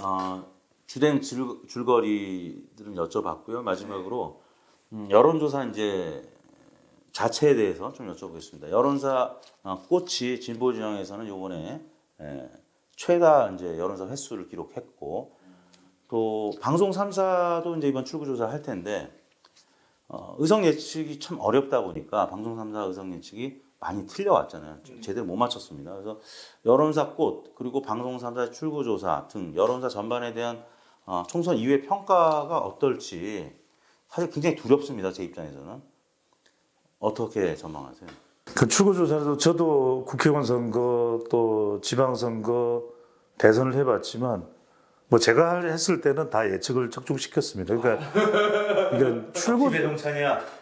주된 줄거리들은 여쭤봤고요. 마지막으로 여론조사 이제 자체에 대해서 좀 여쭤보겠습니다. 여론사 꽃이 진보 진영에서는 요번에 최다 이제 여론사 횟수를 기록했고 또 방송 3사도 이제 이번 출구조사 할 텐데 의석 예측이 참 어렵다 보니까 방송 3사 의석 예측이 많이 틀려왔잖아요. 제대로 못 맞췄습니다. 그래서 여론사 꽃 그리고 방송 3사 출구조사 등 여론사 전반에 대한 총선 이후의 평가가 어떨지 사실 굉장히 두렵습니다. 제 입장에서는. 어떻게 전망하세요? 그 출구조사도 저도 국회의원 선거 또 지방선거 대선을 해봤지만 뭐 제가 했을 때는 다 예측을 적중시켰습니다. 그러니까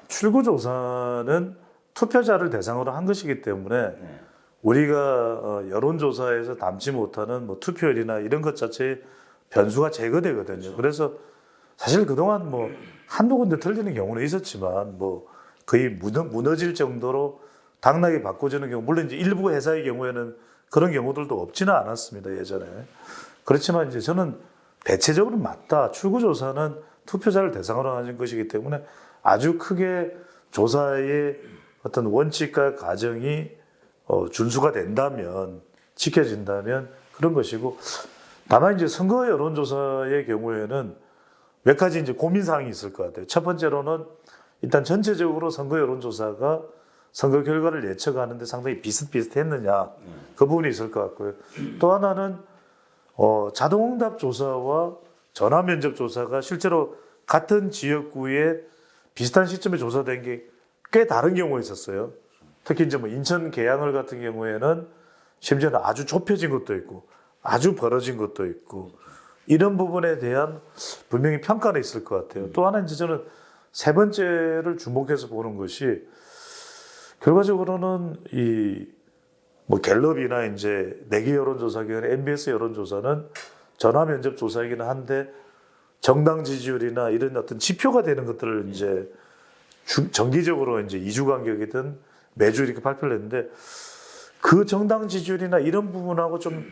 출구조사는 투표자를 대상으로 한 것이기 때문에 우리가 여론조사에서 담지 못하는 뭐 투표율이나 이런 것 자체의 변수가 제거되거든요. 그래서 사실 그동안 뭐 한두 군데 틀리는 경우는 있었지만 뭐 거의 무너질 정도로 당락이 바꿔지는 경우, 물론 이제 일부 회사의 경우에는 그런 경우들도 없지는 않았습니다, 예전에. 그렇지만 이제 저는 대체적으로 맞다. 출구조사는 투표자를 대상으로 하는 것이기 때문에 아주 크게 조사의 어떤 원칙과 가정이 준수가 된다면, 지켜진다면 그런 것이고, 다만 이제 선거 여론조사의 경우에는 몇 가지 이제 고민사항이 있을 것 같아요. 첫 번째로는 일단 전체적으로 선거 여론조사가 선거 결과를 예측하는데 상당히 비슷비슷했느냐 그 부분이 있을 것 같고요. 또 하나는 자동응답 조사와 전화면접 조사가 실제로 같은 지역구에 비슷한 시점에 조사된 게 꽤 다른 경우가 있었어요. 특히 이제 뭐 인천 계양을 같은 경우에는 심지어는 아주 좁혀진 것도 있고 아주 벌어진 것도 있고 이런 부분에 대한 분명히 평가는 있을 것 같아요. 또 하나 이제 저는 세 번째를 주목해서 보는 것이 결과적으로는 이 뭐 갤럽이나 이제 내기 여론조사기관, MBS 여론조사는 전화 면접 조사이기는 한데 정당 지지율이나 이런 어떤 지표가 되는 것들을 이제 정기적으로 이제 2주 간격이든 매주 이렇게 발표를 했는데 그 정당 지지율이나 이런 부분하고 좀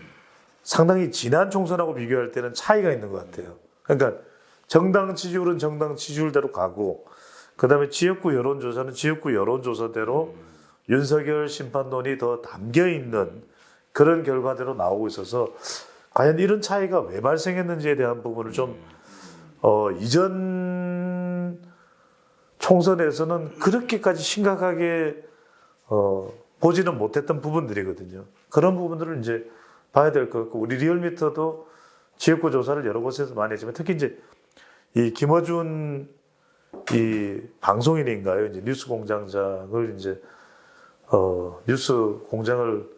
상당히 지난 총선하고 비교할 때는 차이가 있는 것 같아요. 그러니까 정당 지지율은 정당 지지율대로 가고 그다음에 지역구 여론조사는 지역구 여론조사대로 윤석열 심판론이 더 담겨있는 그런 결과대로 나오고 있어서 과연 이런 차이가 왜 발생했는지에 대한 부분을 좀 이전 총선에서는 그렇게까지 심각하게 보지는 못했던 부분들이거든요. 그런 부분들을 이제 봐야 될 것 같고 우리 리얼미터도 지역구 조사를 여러 곳에서 많이 했지만 특히 이제 이 김어준 이 방송인인가요? 이제 뉴스 공장장을 이제 뉴스 공장을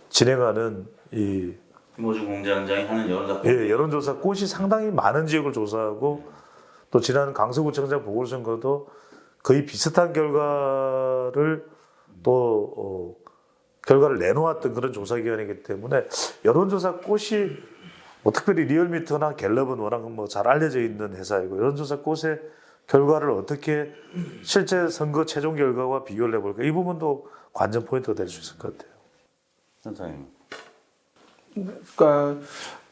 진행하는 이 김호중 공장장이 하는 여론조사 여론조사 꽃이 상당히 많은 지역을 조사하고 또 지난 강서구청장 보궐선거도 거의 비슷한 결과를 또 결과를 내놓았던 그런 조사기관이기 때문에 여론조사 꽃이 뭐 특별히 리얼미터나 갤럽은 워낙 뭐 잘 알려져 있는 회사이고 여론조사 꽃의 결과를 어떻게 실제 선거 최종 결과와 비교를 해볼까 이 부분도 관전 포인트가 될 수 있을 것 같아요. 센터님. 그러니까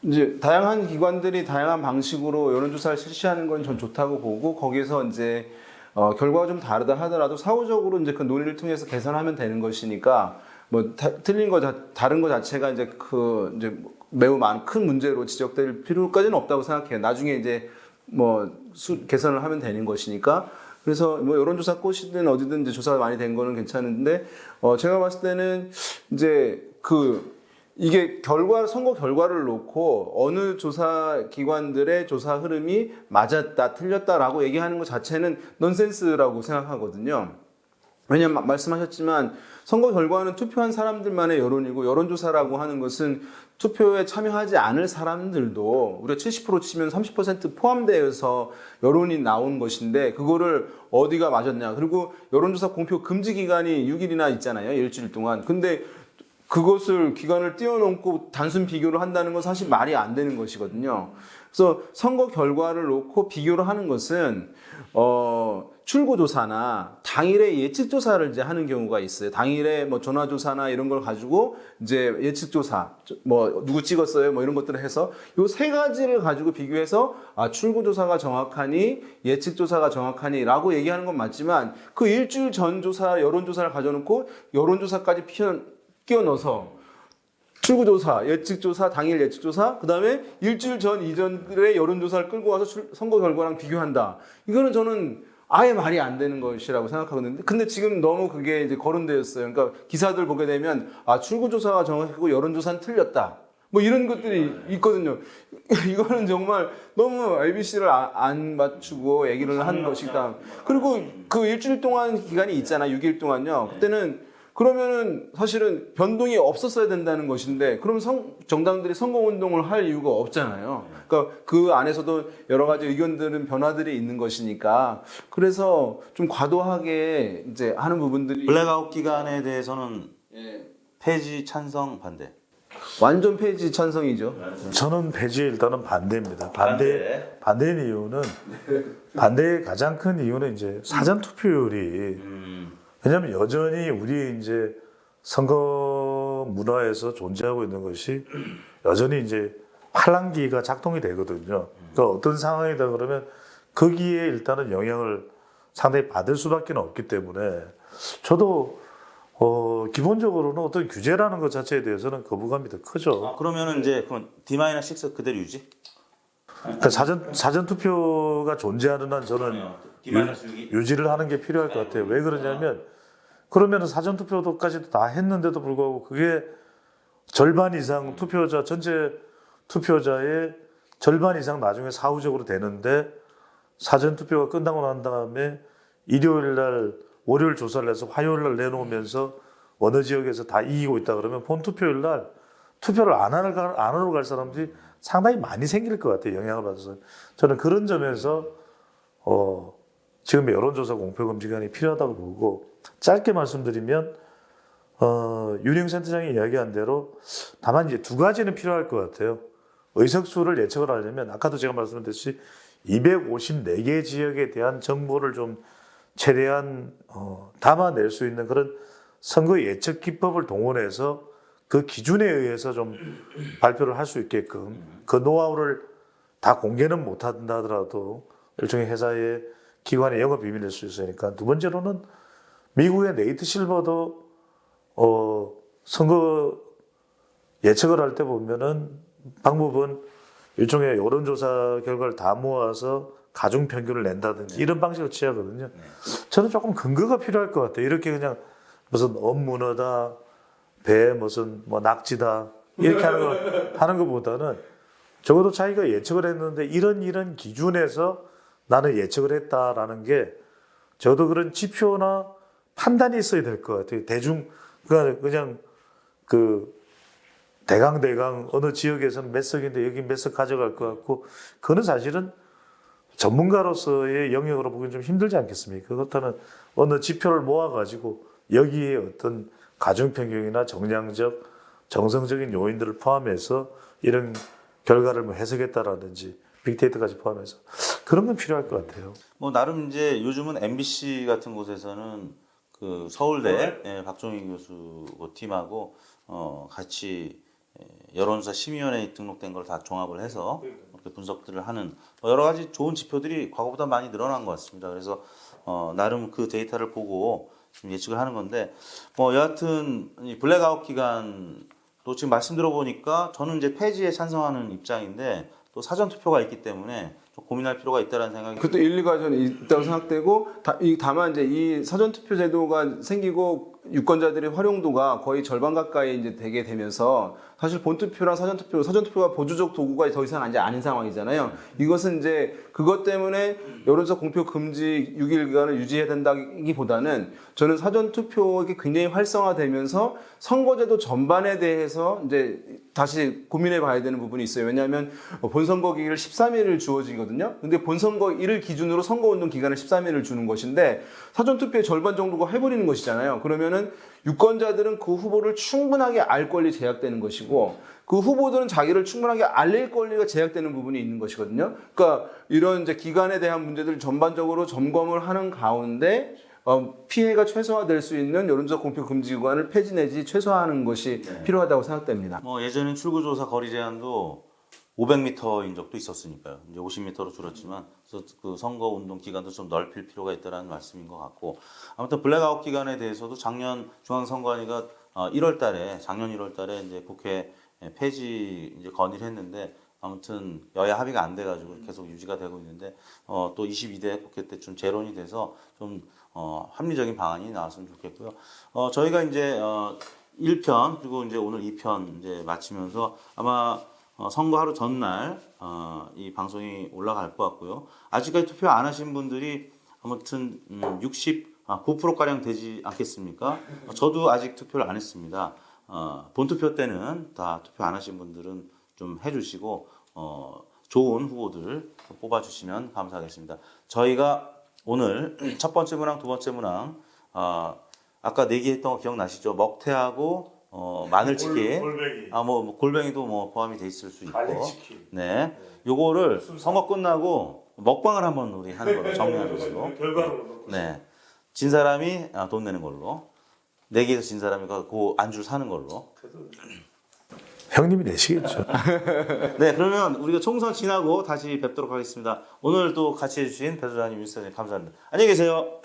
이제 다양한 기관들이 다양한 방식으로 여론조사를 실시하는 건 전 좋다고 보고 거기서 이제 결과가 좀 다르다 하더라도 사후적으로 이제 그 논의를 통해서 개선하면 되는 것이니까 뭐 틀린 거 다른 거 자체가 이제 그 이제 매우 큰 문제로 지적될 필요까지는 없다고 생각해요. 나중에 이제 뭐 개선을 하면 되는 것이니까. 그래서 뭐 여론조사 꽃이든 어디든 이제 조사가 많이 된 거는 괜찮은데 제가 봤을 때는 이제 이게 선거 결과를 놓고 어느 조사 기관들의 조사 흐름이 맞았다, 틀렸다라고 얘기하는 것 자체는 넌센스라고 생각하거든요. 왜냐면 말씀하셨지만 선거 결과는 투표한 사람들만의 여론이고 여론조사라고 하는 것은 투표에 참여하지 않을 사람들도 우리가 70% 치면 30% 포함되어서 여론이 나온 것인데 그거를 어디가 맞았냐. 그리고 여론조사 공표 금지 기간이 6일이나 있잖아요. 일주일 동안. 근데 그것을 기간을 뛰어넘고 단순 비교를 한다는 건 사실 말이 안 되는 것이거든요. 그래서 선거 결과를 놓고 비교를 하는 것은 출구조사나 당일에 예측조사를 이제 하는 경우가 있어요. 당일에 뭐 전화조사나 이런 걸 가지고 이제 예측조사, 뭐 누구 찍었어요, 뭐 이런 것들을 해서 요 세 가지를 가지고 비교해서 출구조사가 정확하니 예측조사가 정확하니라고 얘기하는 건 맞지만 그 일주일 전 조사, 여론조사를 가져놓고 여론조사까지 끼워 넣어서 출구조사, 예측조사, 당일 예측조사, 그 다음에 일주일 전 이전의 여론조사를 끌고 와서 선거 결과랑 비교한다. 이거는 저는 아예 말이 안 되는 것이라고 생각하거든요. 근데 지금 너무 그게 이제 거론되었어요. 그러니까 기사들 보게 되면 출구조사가 정확하고 여론조사는 틀렸다. 뭐 이런 것들이 있거든요. 이거는 정말 너무 ABC를 안 맞추고 얘기를 하는 것이다. 그리고 그 일주일 동안 기간이 있잖아. 6일 동안요. 그때는 그러면은 사실은 변동이 없었어야 된다는 것인데 그럼 정당들이 선거운동을 할 이유가 없잖아요. 그러니까 그 안에서도 여러 가지 의견들은 변화들이 있는 것이니까 그래서 좀 과도하게 이제 하는 부분들이 블랙아웃 기간에 대해서는 폐지 찬성 반대. 완전 폐지 찬성이죠. 저는 폐지에 일단은 반대입니다. 반대인 이유는 반대의 가장 큰 이유는 이제 사전 투표율이 왜냐하면 여전히 우리 이제 선거 문화에서 존재하고 있는 것이 여전히 이제 팔랑귀가 작동이 되거든요. 그러니까 어떤 상황이다 그러면 거기에 일단은 영향을 상당히 받을 수밖에 없기 때문에 저도 기본적으로는 어떤 규제라는 것 자체에 대해서는 거부감이 더 크죠. 그러면은 이제 D-6 그대로 유지? 그러니까 사전 투표가 존재하는 한 저는 유지를 하는 게 필요할 것 같아요. 왜 그러냐면 그러면 사전 투표도까지도 다 했는데도 불구하고 그게 절반 이상 전체 투표자의 절반 이상 나중에 사후적으로 되는데 사전 투표가 끝나고 난 다음에 일요일 날 월요일 조사를 해서 화요일 날 내놓으면서 어느 지역에서 다 이기고 있다 그러면 본 투표일 날 투표를 안 하러 갈 사람들이 상당히 많이 생길 것 같아요. 영향을 받아서. 저는 그런 점에서 지금의 여론조사 공표금지 기간이 필요하다고 보고 짧게 말씀드리면 윤영센터장이 이야기한 대로 다만 이제 두 가지는 필요할 것 같아요. 의석수를 예측을 하려면 아까도 제가 말씀드렸듯이 254개 지역에 대한 정보를 좀 최대한 담아낼 수 있는 그런 선거 예측 기법을 동원해서 그 기준에 의해서 좀 발표를 할 수 있게끔 그 노하우를 다 공개는 못한다 하더라도 일종의 회사의 기관의 영업 비밀일 수 있으니까. 두 번째로는 미국의 네이트 실버도 선거 예측을 할 때 보면은 방법은 일종의 여론조사 결과를 다 모아서 가중 평균을 낸다든지 이런 방식을 취하거든요. 저는 조금 근거가 필요할 것 같아요. 이렇게 그냥 무슨 엄문어다, 배 무슨 뭐 낙지다 이렇게 하는 것보다는 적어도 자기가 예측을 했는데 이런 기준에서 나는 예측을 했다라는 게 저도 그런 지표나 판단이 있어야 될 것 같아요. 그냥 그 대강 어느 지역에서는 몇 석인데 여기 몇 석 가져갈 것 같고 그거는 사실은 전문가로서의 영역으로 보기엔 좀 힘들지 않겠습니까? 그렇다면 어느 지표를 모아가지고 여기에 어떤 가중평균이나 정량적, 정성적인 요인들을 포함해서 이런 결과를 뭐 해석했다라든지 빅데이터까지 포함해서 그런 건 필요할 것 같아요. 뭐 나름 이제 요즘은 MBC 같은 곳에서는 그 서울대 박종희 교수 팀하고 같이 여론조사 심의위원회에 등록된 걸 다 종합을 해서 이렇게 분석들을 하는 여러 가지 좋은 지표들이 과거보다 많이 늘어난 것 같습니다. 그래서 나름 그 데이터를 보고 좀 예측을 하는 건데 여하튼 이 블랙아웃 기간도 지금 말씀 들어보니까 저는 이제 폐지에 찬성하는 입장인데 또 사전 투표가 있기 때문에 좀 고민할 필요가 있다는 생각이. 그것도 일리가 좀 있다고 생각되고 다만 이제 이 사전 투표 제도가 생기고 유권자들의 활용도가 거의 절반 가까이 이제 되게 되면서 사실 본투표랑 사전투표가 보조적 도구가 더 이상 이제 아닌 상황이잖아요. 이것은 이제 그것 때문에 여론조사 공표 금지 6일간을 유지해야 된다기보다는 저는 사전투표가 굉장히 활성화되면서 선거제도 전반에 대해서 이제 다시 고민해 봐야 되는 부분이 있어요. 왜냐하면 본선거 기일 13일을 주어지거든요. 근데 본선거일을 기준으로 선거운동 기간을 13일을 주는 것인데 사전투표의 절반 정도가 해버리는 것이잖아요. 그러면은 유권자들은 그 후보를 충분하게 알 권리 제약되는 것이고 그 후보들은 자기를 충분하게 알릴 권리가 제약되는 부분이 있는 것이거든요. 그러니까 이런 이제 기간에 대한 문제들을 전반적으로 점검을 하는 가운데 피해가 최소화될 수 있는 여론조사 공표 금지 구간을 폐지 내지 최소화하는 것이 필요하다고 생각됩니다. 예전엔 출구조사 거리 제한도 500m인 적도 있었으니까요. 이제 50m로 줄었지만 그래서 그 선거 운동 기간도 좀 넓힐 필요가 있다는 말씀인 것 같고 아무튼 블랙아웃 기간에 대해서도 작년 중앙선관위가 작년 1월달에 이제 국회 폐지 이제 건의를 했는데 아무튼 여야 합의가 안 돼가지고 계속 유지가 되고 있는데 또 22대 국회 때 좀 재론이 돼서 좀 합리적인 방안이 나왔으면 좋겠고요. 저희가 이제 1편 그리고 이제 오늘 2편 이제 마치면서 아마 선거 하루 전날 이 방송이 올라갈 것 같고요. 아직까지 투표 안 하신 분들이 아무튼 69%가량 되지 않겠습니까? 저도 아직 투표를 안 했습니다. 본투표 때는 다 투표 안 하신 분들은 좀 해주시고 좋은 후보들 뽑아주시면 감사하겠습니다. 저희가 오늘 첫 번째 문항, 두 번째 문항 아까 내기했던 거 기억나시죠? 먹태하고 마늘치킨, 골뱅이. 골뱅이도 포함이 돼 있을 수 있고, 갈릭치킨. 네, 요거를 선거 끝나고 먹방을 한번 우리 하는 걸로 정리하시고, 결과로 네, 진 사람이 돈 내는 걸로, 내기에서 진 사람이 그 안주를 사는 걸로. 형님이 내시겠죠. 네, 그러면 우리가 총선 지나고 다시 뵙도록 하겠습니다. 오늘 또 같이 해주신 배소장님, 윤수장님 감사합니다. 안녕히 계세요.